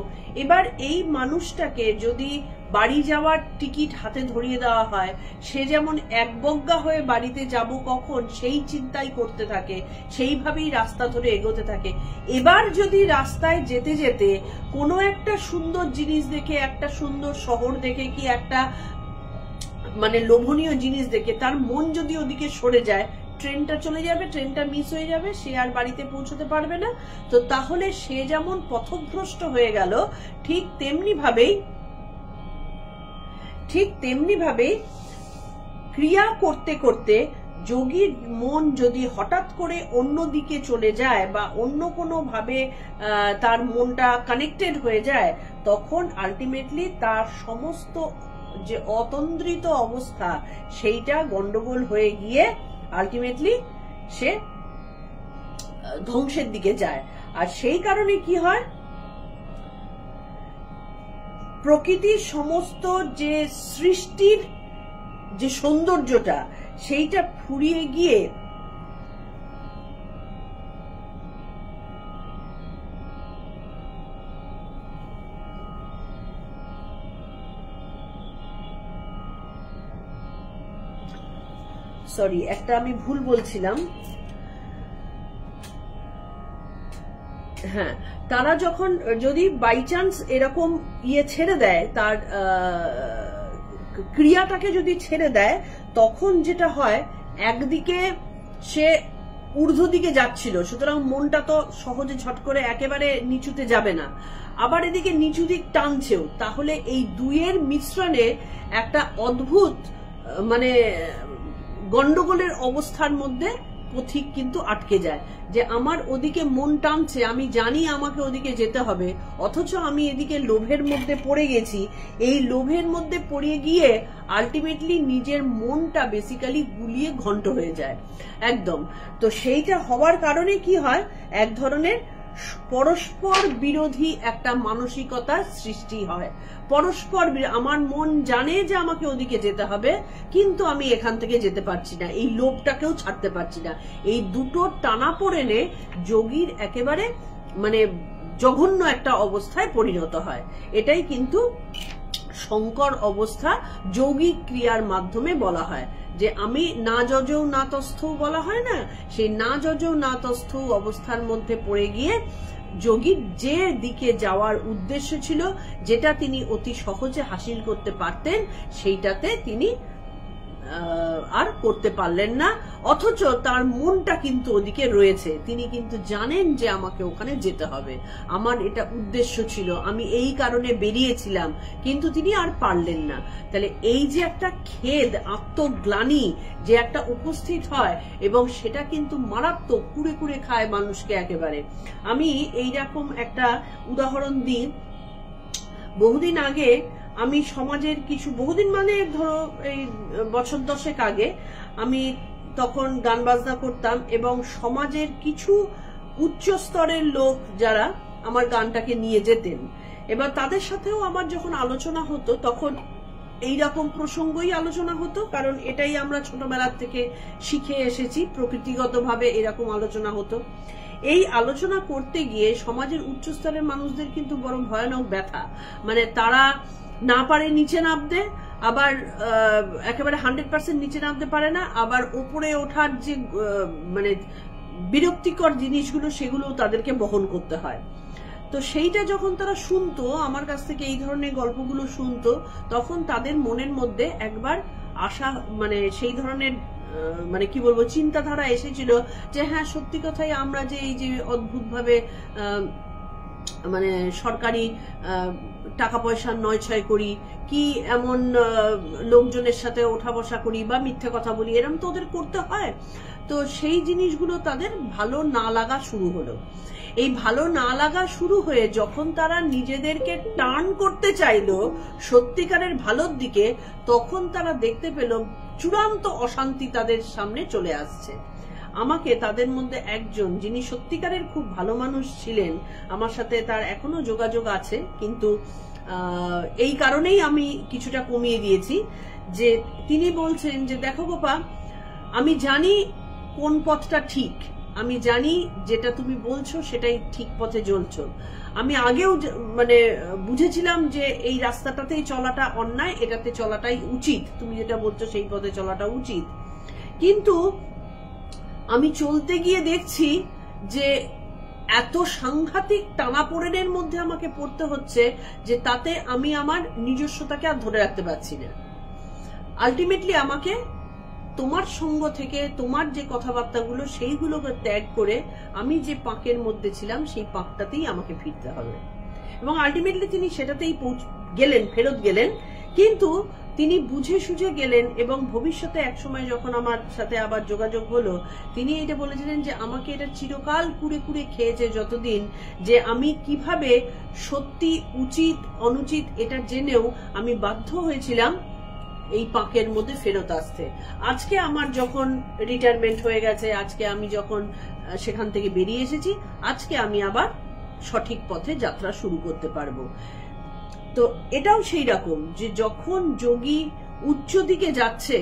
এবার এই মানুষটাকে যদি বাড়ি যাওয়ার টিকিট হাতে ধরিয়ে দেওয়া হয়, সে যেমন একবজ্ঞা হয়ে বাড়িতে যাব কখন সেই চিন্তাই করতে থাকে, সেইভাবেই রাস্তা ধরে এগোতে থাকে। এবার যদি রাস্তায় যেতে যেতে কোনো একটা সুন্দর জিনিস দেখে, একটা সুন্দর শহর দেখে, কি একটা মানে লোভনীয় জিনিস দেখে তার মন যদি ওদিকে সরে যায়, ট্রেনটা চলে যাবে, ট্রেনটা মিস হয়ে যাবে, সে আর বাড়িতে পৌঁছতে পারবে না। তো তাহলে সে যেমন পথভ্রষ্ট হয়ে গেল, ঠিক তেমনি ভাবে ক্রিয়া করতে করতে যোগীর মন যদি হঠাৎ করে অন্য দিকে চলে যায়, বা অন্য কোনো ভাবে তার মনটা কানেক্টেড হয়ে যায়, তখন আলটিমেটলি তার সমস্ত যে অতন্দ্রিত অবস্থা সেইটা গন্ডগোল হয়ে গিয়ে আলটিমেটলি সে ধ্বংসের দিকে যায়। আর সেই কারণে কি হয়? প্রকৃতির সমস্ত যে সৃষ্টির যে সৌন্দর্যটা, সেইটা ফুরিয়ে গিয়ে একটা আমি ভুল বলছিলাম। হ্যাঁ, তারা যখন যদি বাই চান্স এরকম ছেড়ে দেয়, তার ক্রিয়াটাকে যদি ছেড়ে দেয়, তখন যেটা হয় একদিকে সে ঊর্ধ্ব দিকে যাচ্ছিল, সুতরাং মনটা তো সহজে ঝট করে একেবারে নিচুতে যাবে না, আবার এদিকে নিচু দিক টানছেও। তাহলে এই দুইয়ের মিশ্রণে একটা অদ্ভুত মানে গন্ডগোলের অবস্থার মধ্যে পথিক কিন্তু আটকে যায়, যে আমার ওদিকে মন টানছে, আমি জানি আমাকে ওদিকে যেতে হবে, অথচ আমি এদিকে লোভের মধ্যে পড়ে গেছি। এই লোভের মধ্যে পড়ে গিয়ে আলটিমেটলি নিজের মনটা বেসিক্যালি গুলিয়ে ঘন্ট হয়ে যায় একদম। তো সেইটা হওয়ার কারণে কি হয়, এক ধরনের পরস্পর বিরোধী একটা মানসিকতার সৃষ্টি হয়। পরস্পর আমার মন জানে যে আমাকে ওদিকে যেতে হবে, কিন্তু আমি এখান থেকে যেতে পারছি না, এই লোভটাকেও ছাড়তে পারছি না। এই দুটো টানাপোড়েনে যোগীর একেবারে মানে জঘন্য একটা অবস্থায় পরিণত হয়। এটাই কিন্তু সংকর অবস্থা যৌগিক ক্রিয়ার মাধ্যমে বলা হয়, যে আমি না যজৌ না তস্থৌ বলা হয় না, সেই না যজৌ না তস্থৌ অবস্থার মধ্যে পড়ে গিয়ে যোগীর যে দিকে যাওয়ার উদ্দেশ্য ছিল, যেটা তিনি অতি সহজে হাসিল করতে পারতেন, সেইটাতে তিনি আর করতে পারলেন না। অথচ তার মনটা কিন্তু ওদিকে রয়েছে, তিনি কিন্তু জানেন যে আমাকে ওখানে যেতে হবে, আমার এটা উদ্দেশ্য ছিল, আমি এই কারণে বেরিয়েছিলাম, কিন্তু তিনি আর পারলেন না। তাহলে এই যে একটা খেদ, আত্মগ্লানি যে একটা উপস্থিত হয়, এবং সেটা কিন্তু মারাত্মক, কুড়ে কুড়ে খায় মানুষকে একেবারে। আমি এইরকম একটা উদাহরণ দিই। বহুদিন আগে আমি সমাজের কিছু, বহুদিন মানে ধরো এই বছর 10 আগে, আমি তখন গান বাজনা করতাম, এবং সমাজের কিছু উচ্চ স্তরের লোক যারা আমার গানটাকে নিয়ে যেতেন, এবার তাদের সাথেও আমার যখন আলোচনা হতো, তখন এইরকম প্রসঙ্গই আলোচনা হতো, কারণ এটাই আমরা ছোটবেলার থেকে শিখে এসেছি, প্রকৃতিগতভাবে এরকম আলোচনা হতো। এই আলোচনা করতে গিয়ে সমাজের উচ্চ স্তরের মানুষদের কিন্তু বড় ভয়ানক ব্যথা, মানে তারা না পারে নিচে নামতে, আবার একেবারে 100% নিচে নামতে পারে না, আবার উপরে ওঠার যে মানে বিরক্তিকর জিনিসগুলো, সেগুলো তাদেরকে বহন করতে হয়। তো সেইটা যখন তারা শুনতো, আমার কাছ থেকে এই ধরনের গল্পগুলো শুনতো, তখন তাদের মনের মধ্যে একবার আশা, মানে সেই ধরনের মানে কি বলবো, চিন্তাধারা এসেছিল যে হ্যাঁ, সত্যি কথাই আমরা যে এই যে অদ্ভুতভাবে মানে সরকারি টাকা পয়সা নয় ছয় করি, কি এমন লোকজনের সাথে ওঠা বসা করি বা মিথ্যে কথা বলি, এরকম তো ওদের করতে হয়। তো সেই জিনিসগুলো তাদের ভালো না লাগা শুরু হলো। এই ভালো না লাগা শুরু হয়ে যখন তারা নিজেদেরকে টার্ন করতে চাইলো সত্যিকারের ভালোর দিকে, তখন তারা দেখতে পেল চূড়ান্ত অশান্তি তাদের সামনে চলে আসছে। আমাকে তাদের মধ্যে একজন, যিনি সত্যিকারের খুব ভালো মানুষ ছিলেন, আমার সাথে তার এখনো যোগাযোগ আছে, কিন্তু এই কারণেই আমি কিছুটা কমিয়ে দিয়েছি, যে তিনি বলছেন যে দেখো গোপা, আমি জানি কোন পথটা ঠিক, আমি জানি যেটা তুমি বলছো সেটাই ঠিক পথে চলছো, আমি আগেও মানে বুঝেছিলাম যে এই রাস্তাটাতেই চলাটা অন্যায়, এটাতে চলাটাই উচিত, তুমি যেটা বলছো সেই পথে চলাটা উচিত, কিন্তু আমি চলতে গিয়ে দেখছি যে এত সাংঘাতিক টানাপোড়েনের মধ্যে আমাকে পড়তে হচ্ছে যে তাতে আমি আমার নিজস্বতাকে আর ধরে রাখতে পারছি না। আলটিমেটলি আমাকে তোমার সঙ্গ থেকে, তোমার যে কথাবার্তাগুলো, সেইগুলোকে ত্যাগ করে আমি যে পাঁকের মধ্যে ছিলাম সেই পাঁকটাতেই আমাকে ফিরতে হবে। এবং আলটিমেটলি তিনি সেটাতেই গেলেন, ফেরত গেলেন, কিন্তু তিনি বুঝে সুঝে গেলেন। এবং ভবিষ্যতে একসময় যখন আমার সাথে আবার যোগাযোগ হলো, তিনি এটা বলেছিলেন যে আমাকে এটা চিরকাল কুড়ে কুড়ে খেয়েছে যতদিন, যে আমি কিভাবে সত্যি উচিত অনুচিত এটা জেনেও আমি বাধ্য হয়েছিলাম এই পাঁকের মধ্যে ফেরত আসতে। আজকে আমার যখন রিটায়ারমেন্ট হয়ে গেছে, আজকে আমি যখন সেখান থেকে বেরিয়ে এসেছি, আজকে আমি আবার সঠিক পথে যাত্রা শুরু করতে পারবো। তো এটাও সেই রকম, যে যখন যোগী উচ্চ দিকে যাচ্ছে,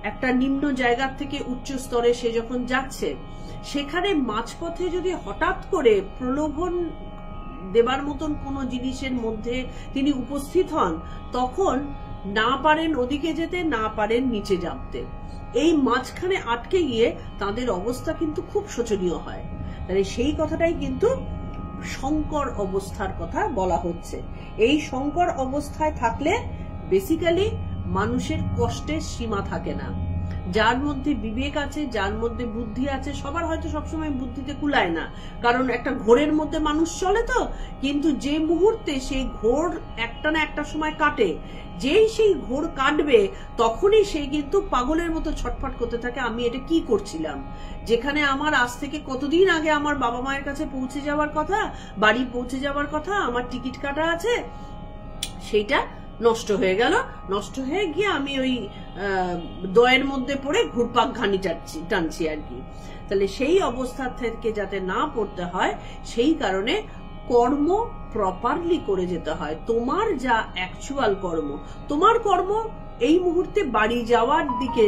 একটা নিম্ন জায়গার থেকে উচ্চ স্তরে সে যখন যাচ্ছে, সেখানে মাঝপথে যদি হঠাৎ করে প্রলোভন দেবার মতন কোনো জিনিসের মধ্যে তিনি উপস্থিত হন, তখন না পারেন ওদিকে যেতে, না পারেন নিচে নামতে, এই মাঝখানে আটকে গিয়ে তাদের অবস্থা কিন্তু খুব শোচনীয় হয়। তাহলে সেই কথাটাই কিন্তু সংকর অবস্থার কথা বলা হচ্ছে। এই সংকর অবস্থায় থাকলে বেসিক্যালি মানুষের কষ্টের সীমা থাকে না। যার মধ্যে বিবেক আছে, যার মধ্যে বুদ্ধি আছে, সবার হয়তো সবসময় বুদ্ধিতে কুলায় না, কারণ একটা ঘোরের মধ্যে মানুষ চলে তো, কিন্তু যে মুহূর্তে সেই ঘোর একটা না একটা সময় কাটে, যেই সেই ঘোর কাটবে তখনই সে কিন্তু পাগলের মতো ছটফট করতে থাকে, আমি এটা কি করছিলাম। যেখানে আমার আজ থেকে কতদিন আগে আমার বাবা মায়ের কাছে পৌঁছে যাওয়ার কথা, বাড়ি পৌঁছে যাওয়ার কথা, আমার টিকিট কাটা আছে, সেইটা নষ্ট হয়ে গেল। নষ্ট হয়ে গিয়ে আমি ওই দয়ের মধ্যে পড়ে ঘুরপাক ঘানি টানছি আর কি। তাহলে সেই অবস্থা থেকে যাতে না পড়তে হয়, সেই কারণে কর্ম প্রপারলি করে যেতে হয়। তোমার যা অ্যাকচুয়াল কর্ম, তোমার কর্ম এই মুহূর্তে বাড়ি যাওয়ার দিকে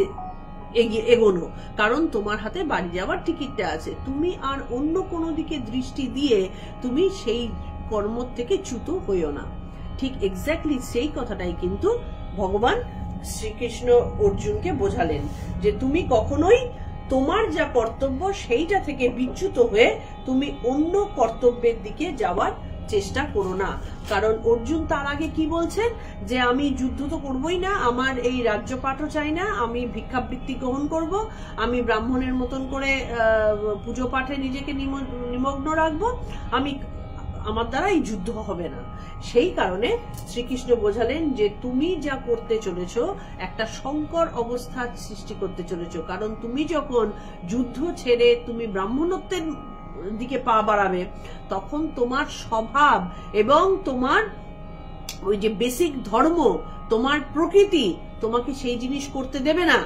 এগোনো, কারণ তোমার হাতে বাড়ি যাওয়ার টিকিটটা আছে। তুমি আর অন্য কোনো দিকে দৃষ্টি দিয়ে তুমি সেই কর্ম থেকে চ্যুত হইও না। ঠিক এক্স্যাক্টলি সেই কথাটাই কিন্তু ভগবান শ্রীকৃষ্ণ অর্জুনকে বোঝালেন, যে তুমি কখনোই তোমার যা কর্তব্য সেইটা থেকে বিচ্যুত হয়ে তুমি অন্য কর্তব্যের দিকে যাওয়ার চেষ্টা করো না। কারণ অর্জুন তার আগে কি বলছেন, যে আমি যুদ্ধ তো করবই না, আমার এই রাজ্যপাঠও চাই না, আমি ভিক্ষাবৃত্তি গ্রহণ করব, আমি ব্রাহ্মণের মতন করে পুজো পাঠে নিজেকে নিমগ্ন রাখবো, আমার দ্বারা এই যুদ্ধ হবে না। সেই কারণে শ্রীকৃষ্ণ বোঝালেন যে তুমি যা করতে চলেছ একটা সংকর অবস্থা সৃষ্টি করতে চলেছ, কারণ তুমি যখন যুদ্ধ ছেড়ে তুমি ব্রাহ্মণত্বের দিকে পা বাড়াবে, তখন তোমার স্বভাব এবং তোমার ওই যে বেসিক ধর্ম, তোমার প্রকৃতি তোমাকে সেই জিনিস করতে দেবে না,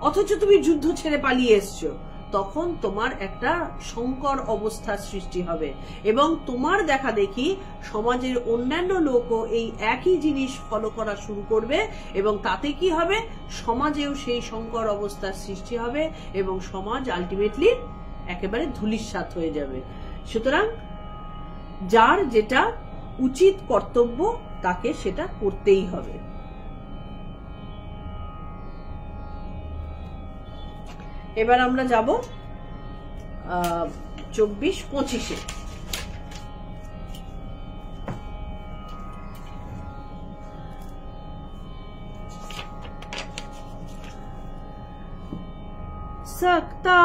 অথচ তুমি যুদ্ধ ছেড়ে পালিয়ে এসছো। তখন তোমার একটা সংকর অবস্থার সৃষ্টি হবে, এবং তোমার দেখা দেখি সমাজের অন্যান্য লোকও এই একই জিনিস ফলো করা শুরু করবে, এবং তাতে কি হবে, সমাজেও সেই সংকর অবস্থার সৃষ্টি হবে, এবং সমাজ আলটিমেটলি একেবারে ধূলিসাৎ হয়ে যাবে। সুতরাং যার যেটা উচিত কর্তব্য তাকে সেটা করতেই হবে। এবার আমরা যাব 24-25-এ। सक्ता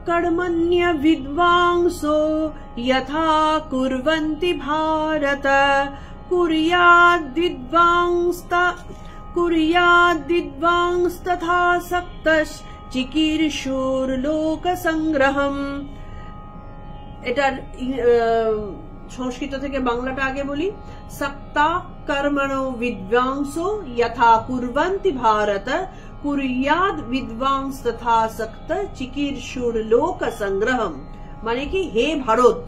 कर्मण्य विद्वांसो यथा कुर्वन्ति भारत कुर्याद्विद्वांस्तथा सक्तश्चिकीर्षुर्लोक संग्रहम। এটার সংস্কৃত থেকে বাংলাটা আগে বলি। सक्ता कर्मणो विद्वांसो यथा कुर्वन्ति भारत कुर्याद विद्वांस तथा सक्त चिकीर्षुर लोक संग्रहम। মানে কি, হে ভারত,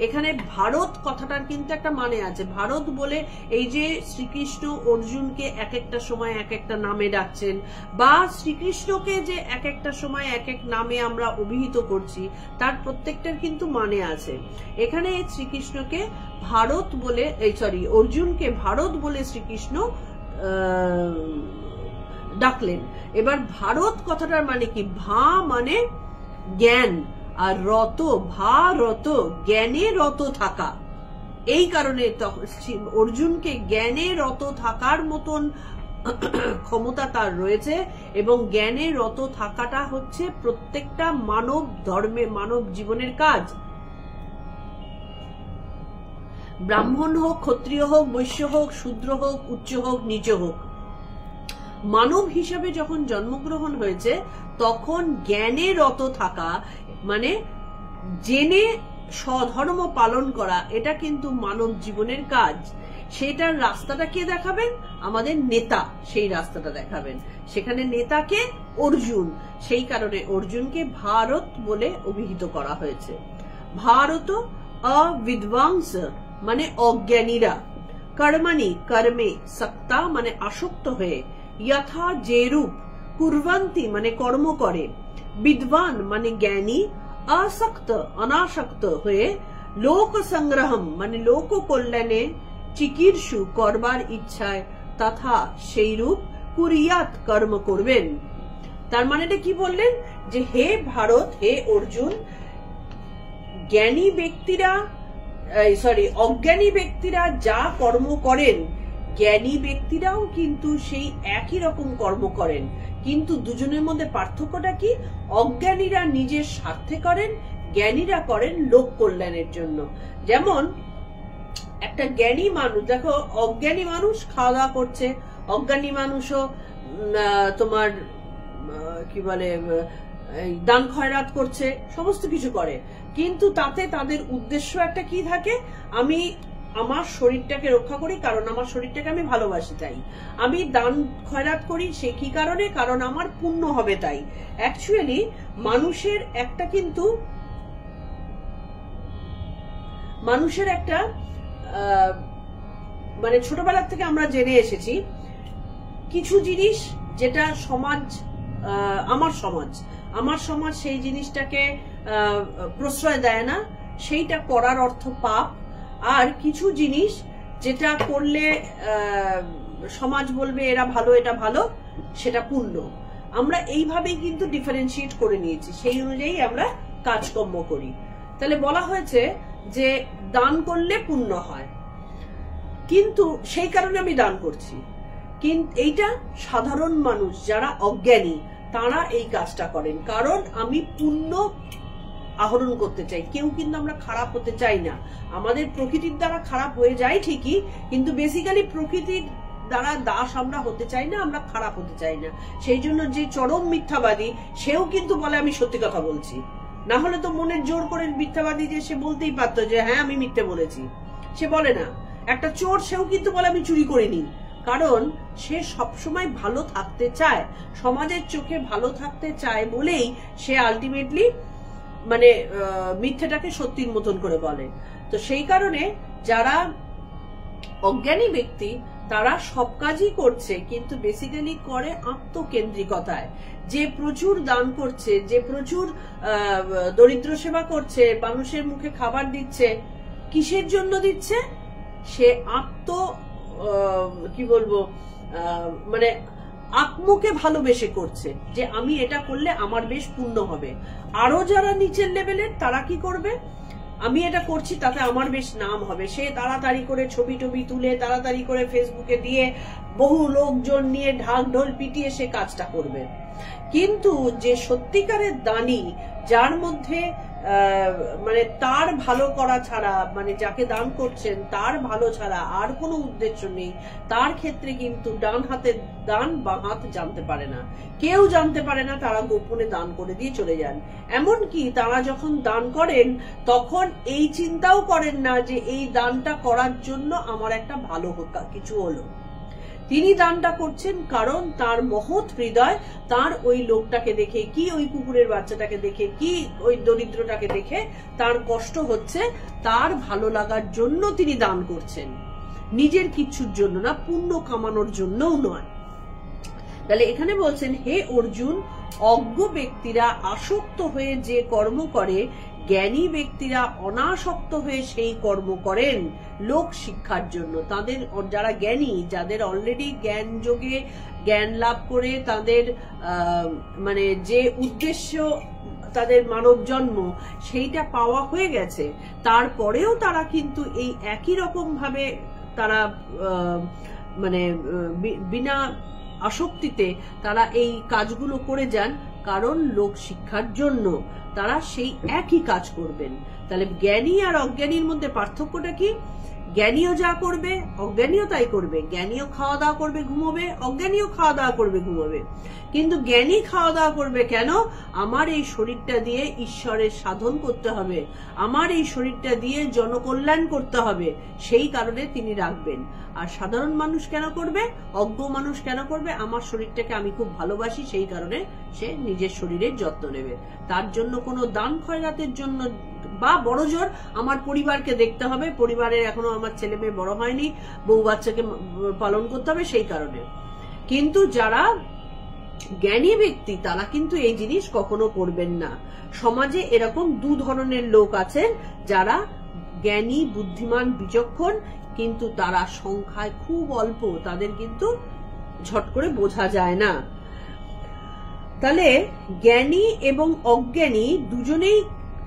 এখানে ভারত কথাটার কিন্তু একটা মানে আছে। ভারত বলে এই যে শ্রীকৃষ্ণ অর্জুনকে এক একটা সময় এক একটা নামে ডাকছেন, বা শ্রীকৃষ্ণকে যে এক একটা সময় এক এক নামে আমরা অভিহিত করছি, তার প্রত্যেকটার কিন্তু মানে আছে। এখানে শ্রীকৃষ্ণকে ভারত বলে, অর্জুনকে ভারত বলে শ্রীকৃষ্ণ ডাকলেন। এবার ভারত কথাটার মানে কি, ভা মানে জ্ঞান, আর রত, ভা রত, জ্ঞানে রত থাকা। এই কারণে অর্জুনকে জ্ঞানে রত থাকার মতন ক্ষমতা তার রয়েছে, এবং জ্ঞানে রত থাকাটা হচ্ছে প্রত্যেকটা মানব ধর্মে, মানব জীবনের কাজ। ব্রাহ্মণ হোক, ক্ষত্রিয় হোক, বৈশ্য হোক, শূদ্র হোক, উচ্চ হোক, নিচ হোক, মানব হিসাবে যখন জন্মগ্রহণ হয়েছে তখন জ্ঞানে রত থাকা মানে জেনে স্বধর্ম পালন করা, এটা কিন্তু মানব জীবনের কাজ। সেটার রাস্তাটা কে দেখাবেন? আমাদের নেতা সেই রাস্তাটা দেখাবেন। সেখানে নেতাকে অর্জুন, সেই কারণে অর্জুনকে ভারত বলে অভিহিত করা হয়েছে। ভারত অবিদ্বাংস মানে অজ্ঞানীরা, কর্মণি কর্মে, সক্তা মানে আসক্ত হয়ে, যথা যেরূপ, কুর্বন্তি মানে কর্ম করে, বিদ্বান মানে জ্ঞানী, আসক্ত অনাসক্ত হয়ে, লোক সংগ্রহম মানে লোক কল্যাণে, চিকিৎসু করবার ইচ্ছায়, তথা সেই রূপ কুরিয়াত কর্ম করবেন। তার মানেটা কি বললেন, যে হে ভারত, হে অর্জুন, জ্ঞানী ব্যক্তিরা অজ্ঞানী ব্যক্তিরা যা কর্ম করেন, জ্ঞানী ব্যক্তিরাও কিন্তু সেই একই রকম কর্ম করেন, কিন্তু দুজনের মধ্যে পার্থক্যটা কি? অজ্ঞানীরা নিজের স্বার্থে করেন, জ্ঞানীরা করেন লোক কল্যাণের জন্য। যেমন একটা জ্ঞানী মানুষ, দেখো অজ্ঞানী মানুষ খাওয়া দাওয়া করছে, অজ্ঞানী মানুষও তোমার কি বলে দান খয়রাত করছে, সমস্ত কিছু করে, কিন্তু তাতে তাদের উদ্দেশ্য একটা কি থাকে? আমি আমার শরীরটাকে রক্ষা করি, কারণ আমার শরীরটাকে আমি ভালোবাসি, তাই আমি দান খয়রাত করি। সে কি কারণে? কারণ আমার পুণ্য হবে তাই। অ্যাকচুয়ালি মানুষের একটা কিন্তু মানুষের একটা মানে ছোটবেলা থেকে আমরা জেনে এসেছি কিছু জিনিস যেটা সমাজ, আমার সমাজ সেই জিনিসটাকে প্রশ্রয় দেয় না, সেইটা করার অর্থ পাপ। আর কিছু জিনিস যেটা করলে সমাজ বলবে এরা ভালো, এটা ভালো, সেটা পুণ্য। আমরা এইভাবেই কিন্তু ডিফারেন্সিয়েট করে নিয়েছি, সেই অনুযায়ী আমরা কাজকর্ম করি। তাহলে বলা হয়েছে যে দান করলে পুণ্য হয়, কিন্তু সেই কারণে আমি দান করছি। কিন্তু এইটা সাধারণ মানুষ যারা অজ্ঞানী তারা এই কাজটা করেন, কারণ আমি পুণ্য আহরণ করতে চাই। কেউ কিন্তু আমরা খারাপ হতে চাই না, আমাদের প্রকৃতির দ্বারা খারাপ হয়ে যায় ঠিকই, কিন্তু বেসিক্যালি প্রকৃতির দ্বারা দাস আমরা হতে চাই না, আমরা খারাপ হতে চাই না। সেই জন্য যে চরম মিথ্যাবাদী সেও কিন্তু বলে আমি সত্যি কথা বলছি, না হলে তো মনের জোর করে মিথ্যাবাদী যে সে বলতেই পারতো যে হ্যাঁ আমি মিথ্যে বলেছি, সে বলে না। একটা চোর সেও কিন্তু বলে আমি চুরি করিনি, কারণ সে সবসময় ভালো থাকতে চায়, সমাজের চোখে ভালো থাকতে চায় বলেই সে আলটিমেটলি মানে মিথ্যেটাকে সত্যির মতন করে বলে। তো সেই কারণে যারা অজ্ঞানী ব্যক্তি তারা সব কাজই করছে, কিন্তু বেসিক্যালি করে আত্মকেন্দ্রিকতায়। যে প্রচুর দান করছে, যে প্রচুর দরিদ্র সেবা করছে, মানুষের মুখে খাবার দিচ্ছে, কিসের জন্য দিচ্ছে? সে কি বলবো মানে আত্মকে ভালোবেসে করছে, যে আমি এটা করলে আমার বেশ পুণ্য হবে। আরো যারা নিচের লেভেলের তারা কি করবে? আমি এটা করছি তাতে আমার বেশ নাম হবে, সে তাড়াতাড়ি করে ছবি টবি তুলে তাড়াতাড়ি করে ফেসবুকে দিয়ে বহু লোকজন নিয়ে ঢাক ঢোল পিটিয়ে সে কাজটা করবে। কিন্তু যে সত্যিকারের দানি, যার মধ্যে মানে তার ভালো করা ছাড়া, মানে যাকে দান করছেন তার ভালো ছাড়া আর কোনো উদ্দেশ্য নেই, তার ক্ষেত্রে কিন্তু ডান হাতের দান বাঁ হাত জানতে পারে না, কেউ জানতে পারে না, তারা গোপনে দান করে দিয়ে চলে যান। এমনকি তারা যখন দান করেন তখন এই চিন্তাও করেন না যে এই দানটা করার জন্য আমার একটা ভালো কিছু হলো। তিনি দানটা করছেন কারণ তার মহৎ হৃদয় তার ওই লোকটাকে দেখে, কি ওই কুকুরের বাচ্চাটাকে দেখে, কি ওই দরিদ্রটাকে দেখে তার কষ্ট হচ্ছে, তার ভালো লাগার জন্য তিনি দান করছেন, নিজের কিচ্ছুর জন্য না, পুণ্য কামানোর জন্যও নয়। তাহলে এখানে বলছেন, হে অর্জুন, অজ্ঞ ব্যক্তিরা আসক্ত হয়ে যে কর্ম করে, জ্ঞানী ব্যক্তিরা অনাসক্ত হয়ে সেই কর্ম করেন লোক শিক্ষার জন্য। তাদের যারা জ্ঞানী, যাদের অলরেডি জ্ঞান যোগে জ্ঞান লাভ করে তাদের মানে যে উদ্দেশ্য তাদের মানব জন্ম সেইটা পাওয়া হয়ে গেছে, তারপরেও তারা কিন্তু এই একই রকম ভাবে তারা মানে বিনা আসক্তিতে তারা এই কাজগুলো করে যান, কারণ লোক শিক্ষার জন্য তারা সেই একই কাজ করবেন। তাহলে জ্ঞানী আর অজ্ঞানীর মধ্যে পার্থক্যটা কি? জ্ঞানীও যা করবে অজ্ঞানীও তাই করবে, জ্ঞানীও খাওয়া দাওয়া করবে ঘুমোবে, অজ্ঞানীও খাওয়া দাওয়া করবে ঘুমোবে। কিন্তু জ্ঞানী খাওয়া দাওয়া করবে কেন? আমার এই শরীরটা দিয়ে ঈশ্বরের সাধন করতে হবে, আমার এই শরীরটা দিয়ে জনকল্যাণ করতে হবে, সেই কারণে তিনি রাখবেন। আর সাধারণ মানুষ কেন করবে? অজ্ঞ মানুষ কেন করবে? আমার শরীরটাকে আমি খুব ভালোবাসি, সেই কারণে সে নিজের শরীরের যত্ন নেবে। তার জন্য কোনো দান খয়রাতের জন্য বা বড় জোর আমার পরিবারকে দেখতে হবে, পরিবারের এখনো আমার ছেলে মেয়ে বড় হয়নি, বউ বাচ্চাকে পালন করতে হবে, সেই কারণে। কিন্তু যারা জ্ঞানী ব্যক্তি তারা কিন্তু এই জিনিস কখনো করবেন না। সমাজে এরকম দু ধরনের লোক আছেন, যারা জ্ঞানী, বুদ্ধিমান, বিচক্ষণ, কিন্তু তারা সংখ্যায় খুব অল্প, তাদের কিন্তু ঝট করে বোঝা যায় না। তাহলে জ্ঞানী এবং অজ্ঞানী দুজনেই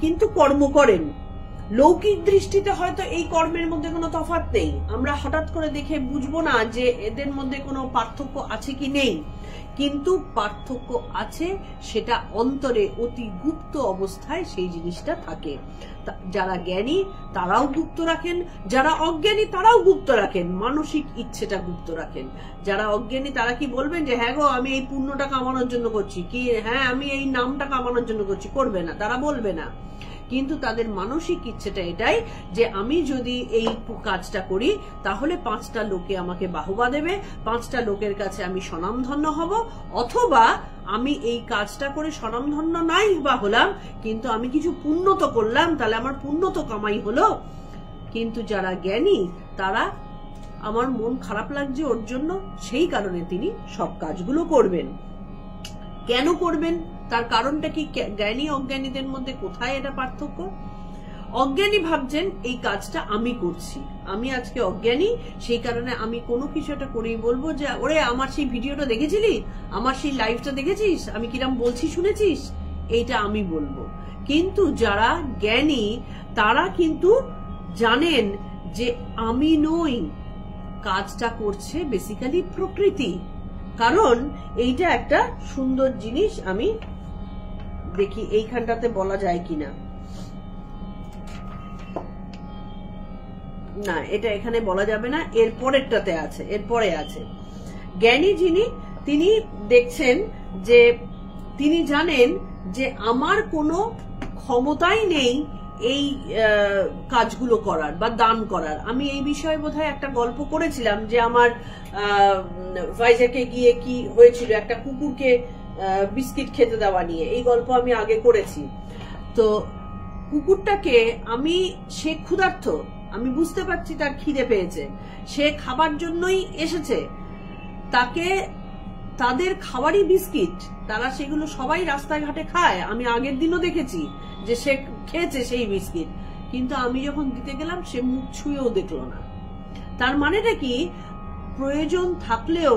কিন্তু কর্ম করেন, লৌকিক দৃষ্টিতে হয়তো এই কর্মের মধ্যে কোনো তফাৎ নেই, আমরা হঠাৎ করে দেখে বুঝবো না যে এদের মধ্যে কোনো পার্থক্য আছে কি নেই, কিন্তু পার্থক্য আছে, সেটা অন্তরে অতি গুপ্ত অবস্থায় সেই জিনিসটা থাকে। যারা জ্ঞানী তারাও গুপ্ত রাখেন, যারা অজ্ঞানী তারাও গুপ্ত রাখেন, মানসিক ইচ্ছেটা গুপ্ত রাখেন। যারা অজ্ঞানী তারা কি বলবেন যে হ্যাঁ গো আমি এই পুণ্যটা কামানোর জন্য করছি, কি হ্যাঁ আমি এই নামটা কামানোর জন্য করছি, করবে না, তারা বলবে না। কিন্তু তাদের মানসিক ইচ্ছেটা এটাই যে আমি যদি এই কাজটা করি তাহলে 5টা লোকে আমাকে বাহবা দেবে, 5টা লোকের কাছে আমি স্বনামধন্য হব, অথবা আমি এই কাজটা করে স্বনামধন্য নাই বা হলাম, কিন্তু আমি কিছু পুণ্য তো করলাম, তাহলে আমার পুণ্য তো কামাই হলো। কিন্তু যারা জ্ঞানী তারা আমার মন খারাপ লাগছে ওর জন্য, সেই কারণে তিনি সব কাজগুলো করবেন। কেন করবেন তার কারণটা কি? জ্ঞানী অজ্ঞানীদের মধ্যে কোথায় এটা পার্থক্য? অজ্ঞানী ভাবছেন এই কাজটা আমি করছি, আমি আজকে অজ্ঞানী, সেই কারণে আমি কোনো কিছু একটা করেই বলবো যে ওরে আমার সেই ভিডিওটা দেখেছিলি, আমার সেই লাইভটা দেখেছিস, আমি কিরম বলছি শুনেছিস, এইটা আমি বলবো। কিন্তু যারা জ্ঞানী তারা কিন্তু জানেন যে আমি নই, কাজটা করছে বেসিক্যালি প্রকৃতি। কারণ এইটা একটা সুন্দর জিনিস, আমি দেখি এইখানটাতে বলা যায় কিনা, না এটা এখানে বলা যাবে না, এর পরেরটাতে আছে, এরপরে আছে। জ্ঞানী যিনি তিনি দেখছেন যে তিনি জানেন যে আমার কোনো ক্ষমতাই নেই এই কাজগুলো করার বা দান করার। আমি এই বিষয়ে বোধহয় একটা গল্প করেছিলাম যে আমার ভাইজাকে গিয়ে কি হয়েছিল, একটা কুকুরকে বিস্কিট খেতে দেওয়া নিয়ে, এই গল্প আমি আগে করেছি। তো কুকুরটাকে সে ক্ষুধার্ত, আমি বুঝতে পারছি তার খিদে পেয়েছে, সে খাবার জন্যই এসেছে, তাকে তাদের খাবারই বিস্কিট, তারা সেগুলো সবাই রাস্তাঘাটে খায়, আমি আগের দিনও দেখেছি যে সে খেয়েছে সেই বিস্কিট, কিন্তু আমি যখন দিতে গেলাম সে মুখ ছুঁয়েও দেখলো না। তার মানেটা কি? প্রয়োজন থাকলেও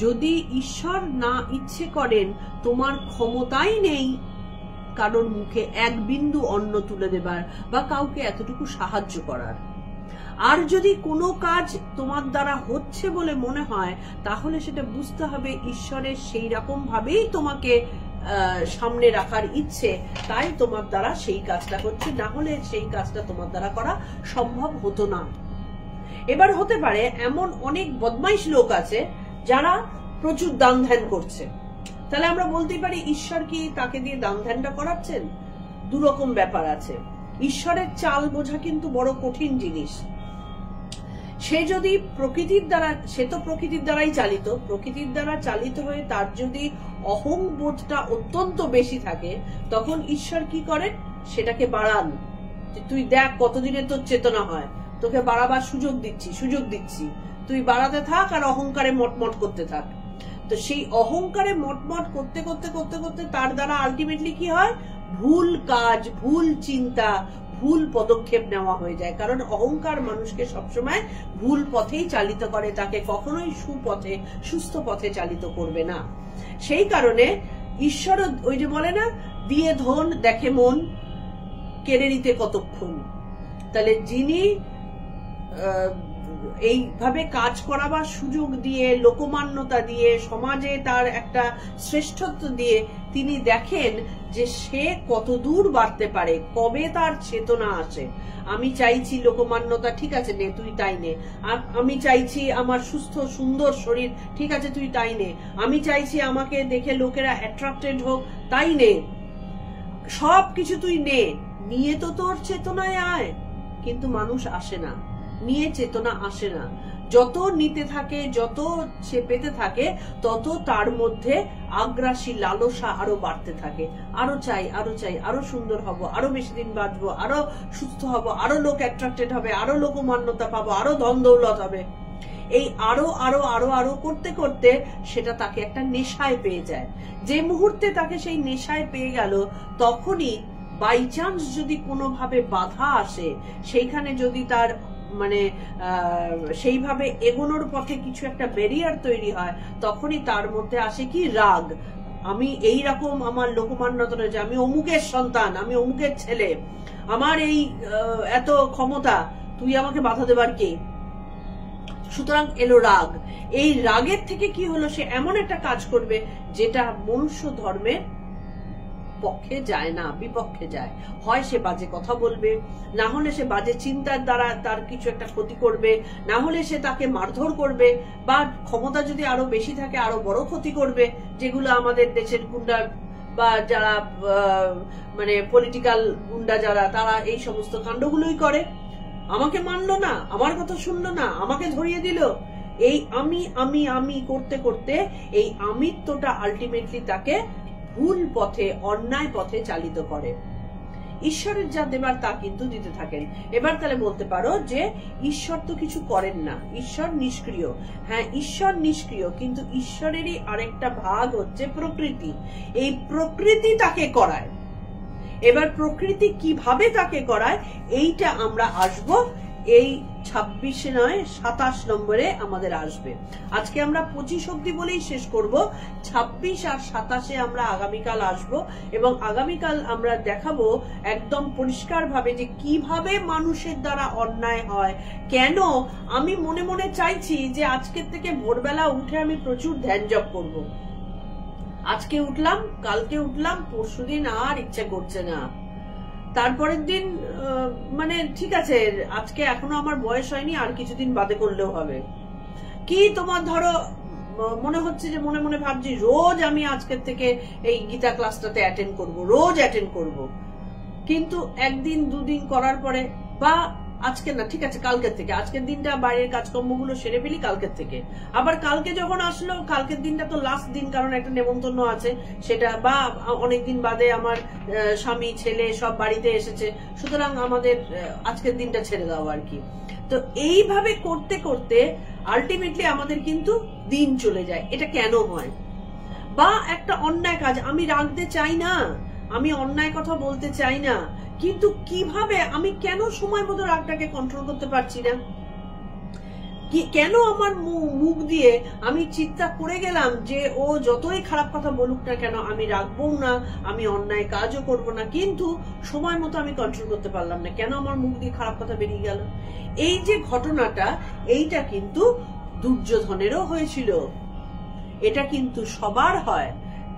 যদি ঈশ্বর না ইচ্ছে করেন তোমার ক্ষমতাই নেই কারোর মুখে এক বিন্দু অন্ন তুলে দেবার বা কাউকে এতটুকু সাহায্য করার। আর যদি কোনো কাজ তোমার দ্বারা হচ্ছে বলে মনে হয় তাহলে সেটা বুঝতে হবে ঈশ্বরের সেই রকম ভাবেই তোমাকে সামনে রাখার ইচ্ছে, তাই তোমার দ্বারা সেই কাজটা হচ্ছে, না হলে সেই কাজটা তোমার দ্বারা করা সম্ভব হতো না। এবার হতে পারে এমন অনেক বদমাইশ লোক আছে যারা প্রচুর দান ধ্যান করছে, তাহলে আমরা বলতে পারি ঈশ্বর কি তাকে দিয়ে দান ধ্যানটা করাচ্ছেন? দুরকম ব্যাপার আছে। ঈশ্বরের চাল বোঝা কিন্তু বড় কঠিন জিনিস। সে যদি প্রকৃতির দ্বারা, সে তো প্রকৃতির দ্বারাই চালিত, প্রকৃতির দ্বারা চালিত হয়ে তার যদি অহংবোধটা অত্যন্ত বেশি থাকে তখন ঈশ্বর কি করেন? সেটাকে বাড়ান, তুই দেখ কতদিনে তোর চেতনা হয়, তোকে বাড়াবার সুযোগ দিচ্ছি, তুই বাড়াতে থাক আর অহংকারে মটমট করতে থাক। তো সেই অহংকারে মটমট করতে করতে করতে করতে তার দ্বারা আলটিমেটলি কি হয়? ভুল কাজ, ভুল চিন্তা, ভুল পদক্ষেপ নেওয়া হয়ে যায়। কারণ অহংকার মানুষকে সবসময় ভুল পথেই চালিত করে, তাকে কখনোই সুপথে, সুস্থ পথে চালিত করবে না। সেই কারণে ঈশ্বর ওই যে বলে না, দিয়ে ধন দেখে মন, কেড়ে নিতে কতক্ষণ। তাহলে যিনি এইভাবে কাজ করাবার সুযোগ দিয়ে, লোকমান্যতা দিয়ে, সমাজে তার একটা শ্রেষ্ঠত্ব দিয়ে তিনি দেখেন যে সে কত দূর বাড়তে পারে, কবে তার চেতনা আসে। আমি চাইছি লোকমান্যতা, ঠিক আছে নে তুই তাই নে। আমি চাইছি আমার সুস্থ সুন্দর শরীর, ঠিক আছে তুই তাই নে। আমি চাইছি আমাকে দেখে লোকেরা অ্যাট্রাক্টেড হোক, তাই নে। সব কিছু তুই নে, নিয়ে তো তোর চেতনায় আয়। কিন্তু মানুষ আসে না, নিয়ে চেতনা আসে না। যত নিতে থাকে, যত সে পেতে থাকে, তত তার মধ্যে আগ্রাসী লালসা আরো বাড়তে থাকে। আরো চাই, আরো চাই, আরো সুন্দর হব, আরো বেশি দিন বাঁচবো, আরো সুস্থ হব, আরো লোক অ্যাট্রাক্টেড হবে, আরো লোকমান্যতা পাবো, আরো ধন দৌলত হবে। এই আরো আরো আরো আরো করতে করতে সেটা তাকে একটা নেশায় পেয়ে যায়। যে মুহূর্তে তাকে সেই নেশায় পেয়ে গেল, তখনই বাই চান্স যদি কোনোভাবে বাধা আসে, সেইখানে যদি তার মানে সেইভাবে এগোনোর পথে কিছু একটা ব্যারিয়ার তৈরি হয়, তখনই তার মধ্যে আসে কি? রাগ। আমি এই রকম আমার লোকমান্যতা রয়েছে, আমি অমুকের সন্তান, আমি অমুকের ছেলে, আমার এই এত ক্ষমতা, তুই আমাকে বাধা দেবার কে? সুতরাং এলো রাগ। এই রাগের থেকে কি হলো, সে এমন একটা কাজ করবে যেটা মনুষ্য ধর্মের পক্ষে যায় না, বিপক্ষে যায়। হয় সে বাজে কথা বলবে, না হলে সে বাজে চিন্তার দ্বারা তার কিছু একটা ক্ষতি করবে, না হলে সে তাকে মারধর করবে, বা ক্ষমতা যদি আরো বেশি থাকে আরো বড় ক্ষতি করবে, যেগুলো আমাদের দেশের গুন্ডা বা যারা মানে পলিটিক্যাল গুন্ডা যারা, তারা এই সমস্ত কাণ্ডগুলোই করে। আমাকে মানলো না, আমার কথা শুনলো না, আমাকে ধরিয়ে দিল। এই আমি আমি আমি করতে করতে এই আমিত্বটা আলটিমেটলি তাকে ভুল পথে, অন্যায় পথে চালিত করে। ঈশ্বরের যা দেবার তা কিন্তু দিতে থাকেন। এবার তাহলে বলতে পারো যে ঈশ্বর তো কিছু করেন না, ঈশ্বর নিষ্ক্রিয়। হ্যাঁ, ঈশ্বর নিষ্ক্রিয়, কিন্তু ঈশ্বরেরই আরেকটা ভাগ হচ্ছে প্রকৃতি। এই প্রকৃতি তাকে করায়। এবার প্রকৃতি কিভাবে তাকে করায়, এইটা আমরা আসব এই 26 নয় 27 নম্বরে আমাদের আসবে। আজকে আমরা 25 অব্দি বলেই শেষ করব, 26 আর 27 আমরা আগামীকাল আসব, এবং আগামীকাল আমরা দেখাবো একদম পরিষ্কার ভাবে যে কিভাবে মানুষের দ্বারা অন্যায় হয়। কেন আমি মনে মনে চাইছি যে আজকের থেকে ভোরবেলা উঠে আমি প্রচুর ধ্যান জপ করব। আজকে উঠলাম, কালকে উঠলাম, পরশুদিন আর ইচ্ছে করছে না, তারপরের দিন মানে ঠিক আছে আজকে এখনো আমার বয়স হয়নি, আর কিছুদিন বাদে করলেও হবে। কি তোমার ধরো মনে হচ্ছে যে মনে মনে ভাবছি রোজ আমি আজকের থেকে এই গীতা ক্লাসটাতে অ্যাটেন্ড করব, রোজ অ্যাটেন্ড করব, কিন্তু একদিন দুদিন করার পরে, বা আজকে না, ঠিক আছে কালকের থেকে, আজকের দিনটা বাইরের কাজকর্মগুলো সেরে ফেলি কালকের থেকে। আবার কালকে যখন আসলো, কালকের দিনটা তো লাস্ট দিন, কারণ একটা নেমন্তন্ন আছে সেটা, বা অনেকদিন বাদে আমার স্বামী ছেলে সব বাড়িতে এসেছে, সুতরাং আমাদের আজকের দিনটা ছেড়ে দাও আর কি। তো এইভাবে করতে করতে আলটিমেটলি আমাদের কিন্তু দিন চলে যায়। এটা কেন হয়? বা একটা অন্যায় কাজ, আমি রাখতে চাই না, আমি অন্যায় কথা বলতে চাই না, কিন্তু কিভাবে আমি কেন সময় মতো রাগটাকে কন্ট্রোল করতে পারছি না? কেন আমার মুখ দিয়ে আমি চিন্তা করে গেলাম যে ও যতই খারাপ কথা বলুক না কেন আমি রাখবো না, আমি অন্যায় কাজও করব না, কিন্তু সময় মতো আমি কন্ট্রোল করতে পারলাম না, কেন আমার মুখ দিয়ে খারাপ কথা বেরিয়ে গেল? এই যে ঘটনাটা, এইটা কিন্তু দুর্যোধনেরও হয়েছিল, এটা কিন্তু সবার হয়।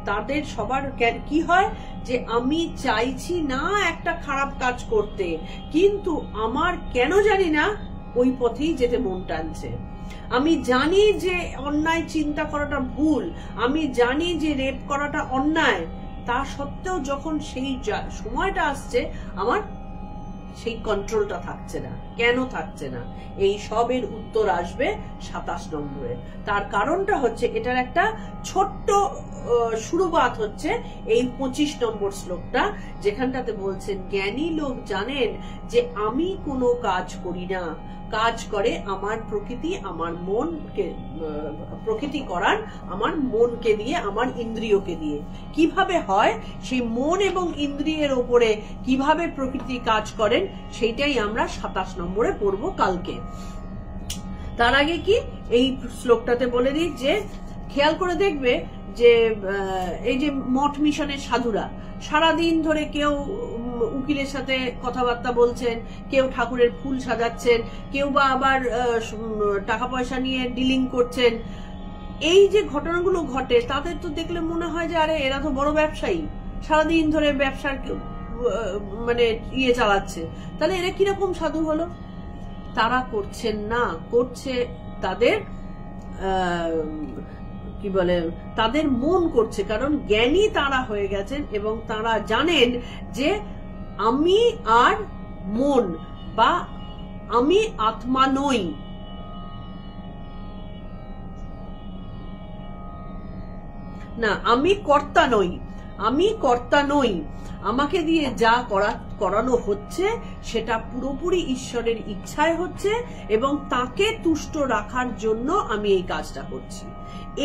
তাদের সবার কি হয় যে আমি চাইছি না একটা খারাপ কাজ করতে, কিন্তু আমার কেন জানি না ওই পথেই যেতে মন টানছে। আমি জানি যে অন্যায় চিন্তা করাটা ভুল, আমি জানি যে রেপ করাটা অন্যায়, তা সত্ত্বেও যখন সেই সময়টা আসছে আমার সেই কন্ট্রোলটা থাকছে না। কেন থাকছে না? এই সবের উত্তর আসবে 27 নম্বরে। তার কারণটা হচ্ছে, এটার একটা ছোট্ট শুরুবাত হচ্ছে এই 25 নম্বর শ্লোকটা, যেখানটাতে বলছেন জ্ঞানী লোক জানেন যে আমি কোনো কাজ করি না, কাজ করে আমার প্রকৃতি, আমার মনকে, প্রকৃতি করান আমার মনকে দিয়ে, আমার ইন্দ্রিয়কে দিয়ে। কিভাবে হয় সেই মন এবং ইন্দ্রিয়ের ওপরে কিভাবে প্রকৃতি কাজ করেন, সেইটাই আমরা 27 নম্বরে পড়বো কালকে। তার আগে কি এই শ্লোকটাতে বলে দিই যে খেয়াল করে দেখবে যে এই যে মঠ মিশনের সাধুরা সারাদিন ধরে কেউ উকিলের সাথে কথাবার্তা বলছেন, কেউ ঠাকুরের ফুল সাজাচ্ছেন, কেউ বা আবার টাকা পয়সা নিয়ে ডিলিং করছেন। এই যে ঘটনাগুলো ঘটে তাদের তো দেখলে মনে হয় যে আরে এরা তো বড় ব্যবসায়ী, সারাদিন ধরে ব্যবসার মানে ইয়ে চালাচ্ছে, তাহলে এরা কিরকম সাধু হলো? তারা করছেন না, করছে তাদের কি বলে, তাদের মন করছে, কারণ জ্ঞানী তারা হয়ে গেছেন এবং তারা জানেন যে আমি আর মন বা আমি আত্মা নই। না, আমি কর্তা নই, আমি কর্তা নই, আমাকে দিয়ে যা করানো হচ্ছে সেটা পুরোপুরি ঈশ্বরের ইচ্ছায় হচ্ছে এবং তাকে তুষ্ট রাখার জন্য আমি এই কাজটা করছি।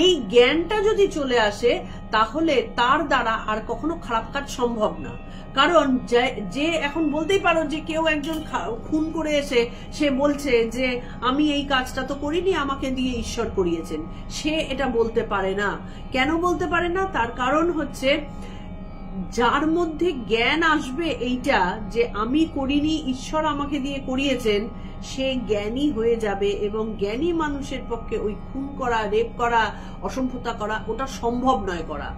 এই জ্ঞানটা যদি চলে আসে তাহলে তার দ্বারা আর কখনো খারাপ কাজ সম্ভব না। কারণ যে এখন বলতেই পারো যে কেউ একজন খুন করে এসে সে বলছে যে আমি এই কাজটা তো করিনি, আমাকে দিয়ে ঈশ্বর করিয়েছেন, সে এটা বলতে পারে না। কেন বলতে পারে না? তার কারণ হচ্ছে যার মধ্যে জ্ঞান আসবে এইটা যে আমি করিনি, ঈশ্বর আমাকে দিয়ে করিয়েছেন, সে জ্ঞানী হয়ে যাবে। এবং জ্ঞানী মানুষের পক্ষে ওই খুন করা, রেপ করা, অসভ্যতা করা ওটা সম্ভব নয় করা।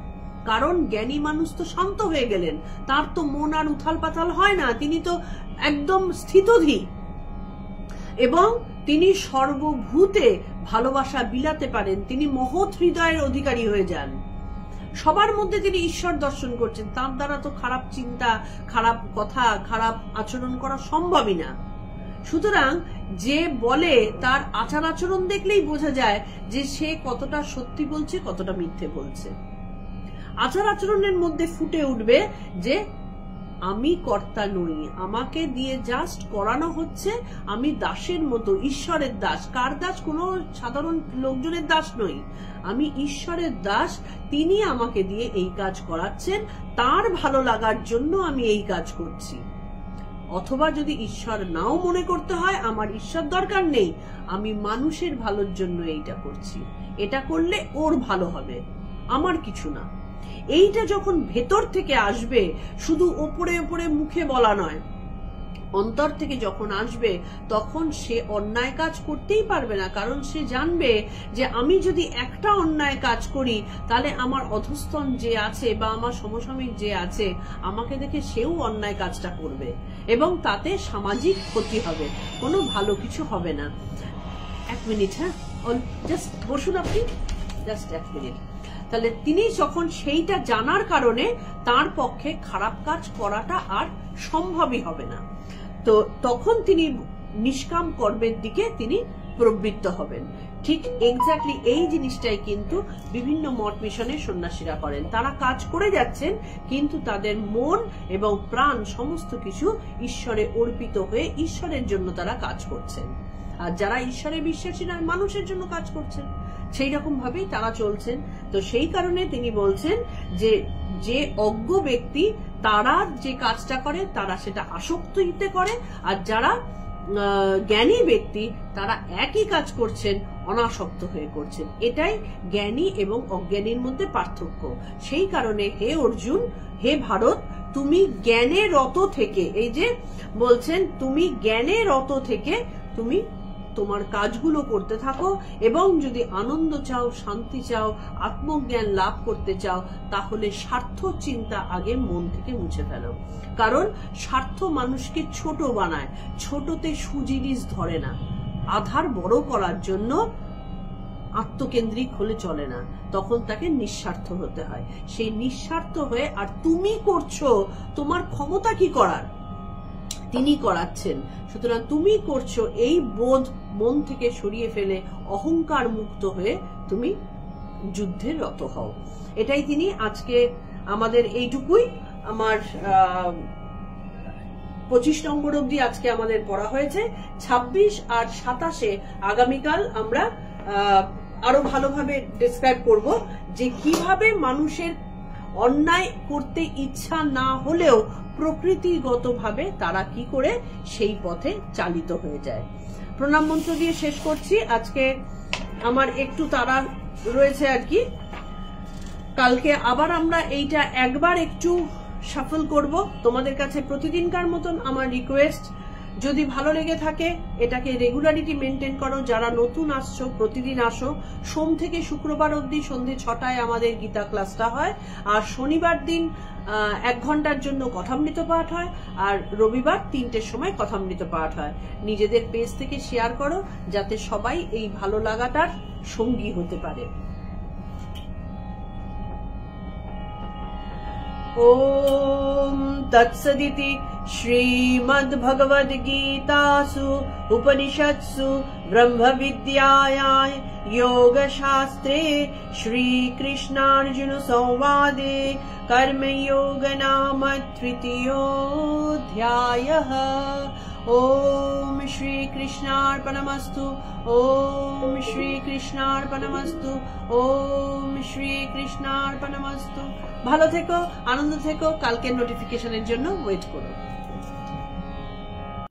কারণ জ্ঞানী মানুষ তো শান্ত হয়ে গেলেন, তার তো মন আর উথাল পাথাল হয় না, তিনি তো একদম স্থিতধীর এবং তিনি সর্বভূতে ভালোবাসা বিলাতে পারেন। তিনি মহৎ হৃদয়ের অধিকারী হয়ে যান। সবার মধ্যে তিনি ঈশ্বর দর্শন করছেন। তার দ্বারা তো খারাপ চিন্তা, খারাপ কথা, খারাপ আচরণ করা সম্ভবই না। সুতরাং যে বলে তার আচার আচরণ দেখলেই বোঝা যায় যে সে কতটা সত্যি বলছে, কতটা মিথ্যে বলছে। আচার আচরণের মধ্যে ফুটে উঠবে যে আমি কর্তা নই, আমাকে দিয়ে জাস্ট করানো হচ্ছে, আমি দাসের মতো, ঈশ্বরের দাস। কার দাস? কোনো সাধারণ লোকজনের দাস নই, আমি ঈশ্বরের দাস। তিনি আমাকে দিয়ে এই কাজ করাচ্ছেন, তার ভালো লাগার জন্য আমি এই কাজ করছি। অথবা যদি ঈশ্বর নাও মনে করতে হয় আমার ঈশ্বর দরকার নেই, আমি মানুষের ভালোর জন্য এইটা করছি, এটা করলে ওর ভালো হবে, আমার কিছু না। এইটা যখন ভেতর থেকে আসবে, শুধু ওপরে ওপরে মুখে বলা নয়, অন্তর থেকে যখন আসবে, তখন সে অন্যায় কাজ করতেই পারবে না। কারণ সে জানবে যে আমি যদি একটা অন্যায় কাজ করি তাহলে আমার অধস্তন যে আছে বা আমার সমসাময়িক যে আছে আমাকে দেখে সেও অন্যায় কাজটা করবে এবং তাতে সামাজিক ক্ষতি হবে, কোনো ভালো কিছু হবে না। এক মিনিট, হ্যাঁ, জাস্ট বসুন আপনি, জাস্ট এক মিনিট। তাহলে তিনি যখন সেইটা জানার কারণে তার পক্ষে খারাপ কাজ করাটা আর সম্ভবই হবে না, তো তখন তিনি নিষ্কাম কর্মের দিকে তিনি প্রবৃত্ত হবেন। ঠিক এক্স্যাক্টলি এই জিনিসটাই কিন্তু বিভিন্ন মঠ মিশনের সন্ন্যাসীরা করেন। তারা কাজ করে যাচ্ছেন কিন্তু তাদের মন এবং প্রাণ সমস্ত কিছু ঈশ্বরে অর্পিত হয়ে ঈশ্বরের জন্য তারা কাজ করছেন। আর যারা ঈশ্বরে বিশ্বাসী নয়, মানুষের জন্য কাজ করছেন, সেই রকম ভাবেই তারা চলছেন। তো সেই কারণে তিনি বলছেন যে অজ্ঞ ব্যক্তি তারা যে কাজটা করে তারা সেটা আসক্তিতে করে, আর যারা জ্ঞানী ব্যক্তি তারা একই কাজ করছেন অনাসক্ত হয়ে করছেন। এটাই জ্ঞানী এবং অজ্ঞানীর মধ্যে পার্থক্য। সেই কারণে হে অর্জুন, হে ভারত, তুমি জ্ঞানে রত থেকে, এই যে বলছেন তুমি জ্ঞানে রত থেকে তুমি তোমার কাজগুলো করতে থাকো এবং যদি আনন্দ চাও, শান্তি চাও, আত্মজ্ঞান লাভ করতে চাও, তাহলে স্বার্থ চিন্তা আগে মন থেকে মুছে ফেলো। কারণ স্বার্থ মানুষকে ছোট বানায়, ছোটতে সুজিনিস ধরে না। আধার বড় করার জন্য আত্মকেন্দ্রিক হলে চলে না, তখন তাকে নিঃস্বার্থ হতে হয়। সেই নিঃস্বার্থ হয়ে আর তুমি করছো, তোমার ক্ষমতা কি করার, তিনি করাচ্ছেন। সুতরাং তুমি করছো এই বোধ মন থেকে সরিয়ে ফেলে অহংকার মুক্ত হয়ে তুমি যুদ্ধে রত হও। এটাই তিনি আজকে আমাদের এইটুকুই। আমার 25 নম্বর অব্দি আজকে আমাদের পড়া হয়েছে। 26 আর 27-এ আগামীকাল আমরা আরো ভালোভাবে ডেসক্রাইব করব যে কিভাবে মানুষের অন্যায় করতে ইচ্ছা না হলেও প্রকৃতিগতভাবে তারা কি করে সেই পথে চালিত হয়ে যায়। প্রণাম মন্ত্র দিয়ে শেষ করছি। আজকে আমার একটু তাড়া রয়েছে আর কি, কালকে আবার আমরা এইটা একবার একটু শাফল করব। তোমাদের কাছে প্রতিদিনকার মতন আমার রিকোয়েস্ট, যদি ভালো লেগে থাকে এটাকে রেগুলারিটি মেনটেন করো। যারা নতুন আসছো প্রতিদিন আসো। সোম থেকে শুক্রবার অবধি সন্ধ্যে 6টায় আমাদের গীতা ক্লাসটা হয়, আর শনিবার দিন 1 ঘন্টার জন্য কথামৃত পাঠ হয়, আর রবিবার 3টের সময় কথামৃত পাঠ হয়। নিজেদের পেজ থেকে শেয়ার করো যাতে সবাই এই ভালো লাগাটার সঙ্গী হতে পারে। ओम तत्सदिति श्रीमद्भगवद्गीतासु उपनिषत्सु ब्रह्मविद्यायां योगशास्त्रे श्रीकृष्णार्जुन संवादे कर्मयोग नाम 3य अध्यायः। ওম শ্রী কৃষ্ণার্পণমস্তু, ওম শ্রী কৃষ্ণার্পণমস্তু, ওম শ্রী কৃষ্ণার্পণমস্তু। ভালো থেকো, আনন্দ থেকো, কালকের নোটিফিকেশনের জন্য ওয়েট করো।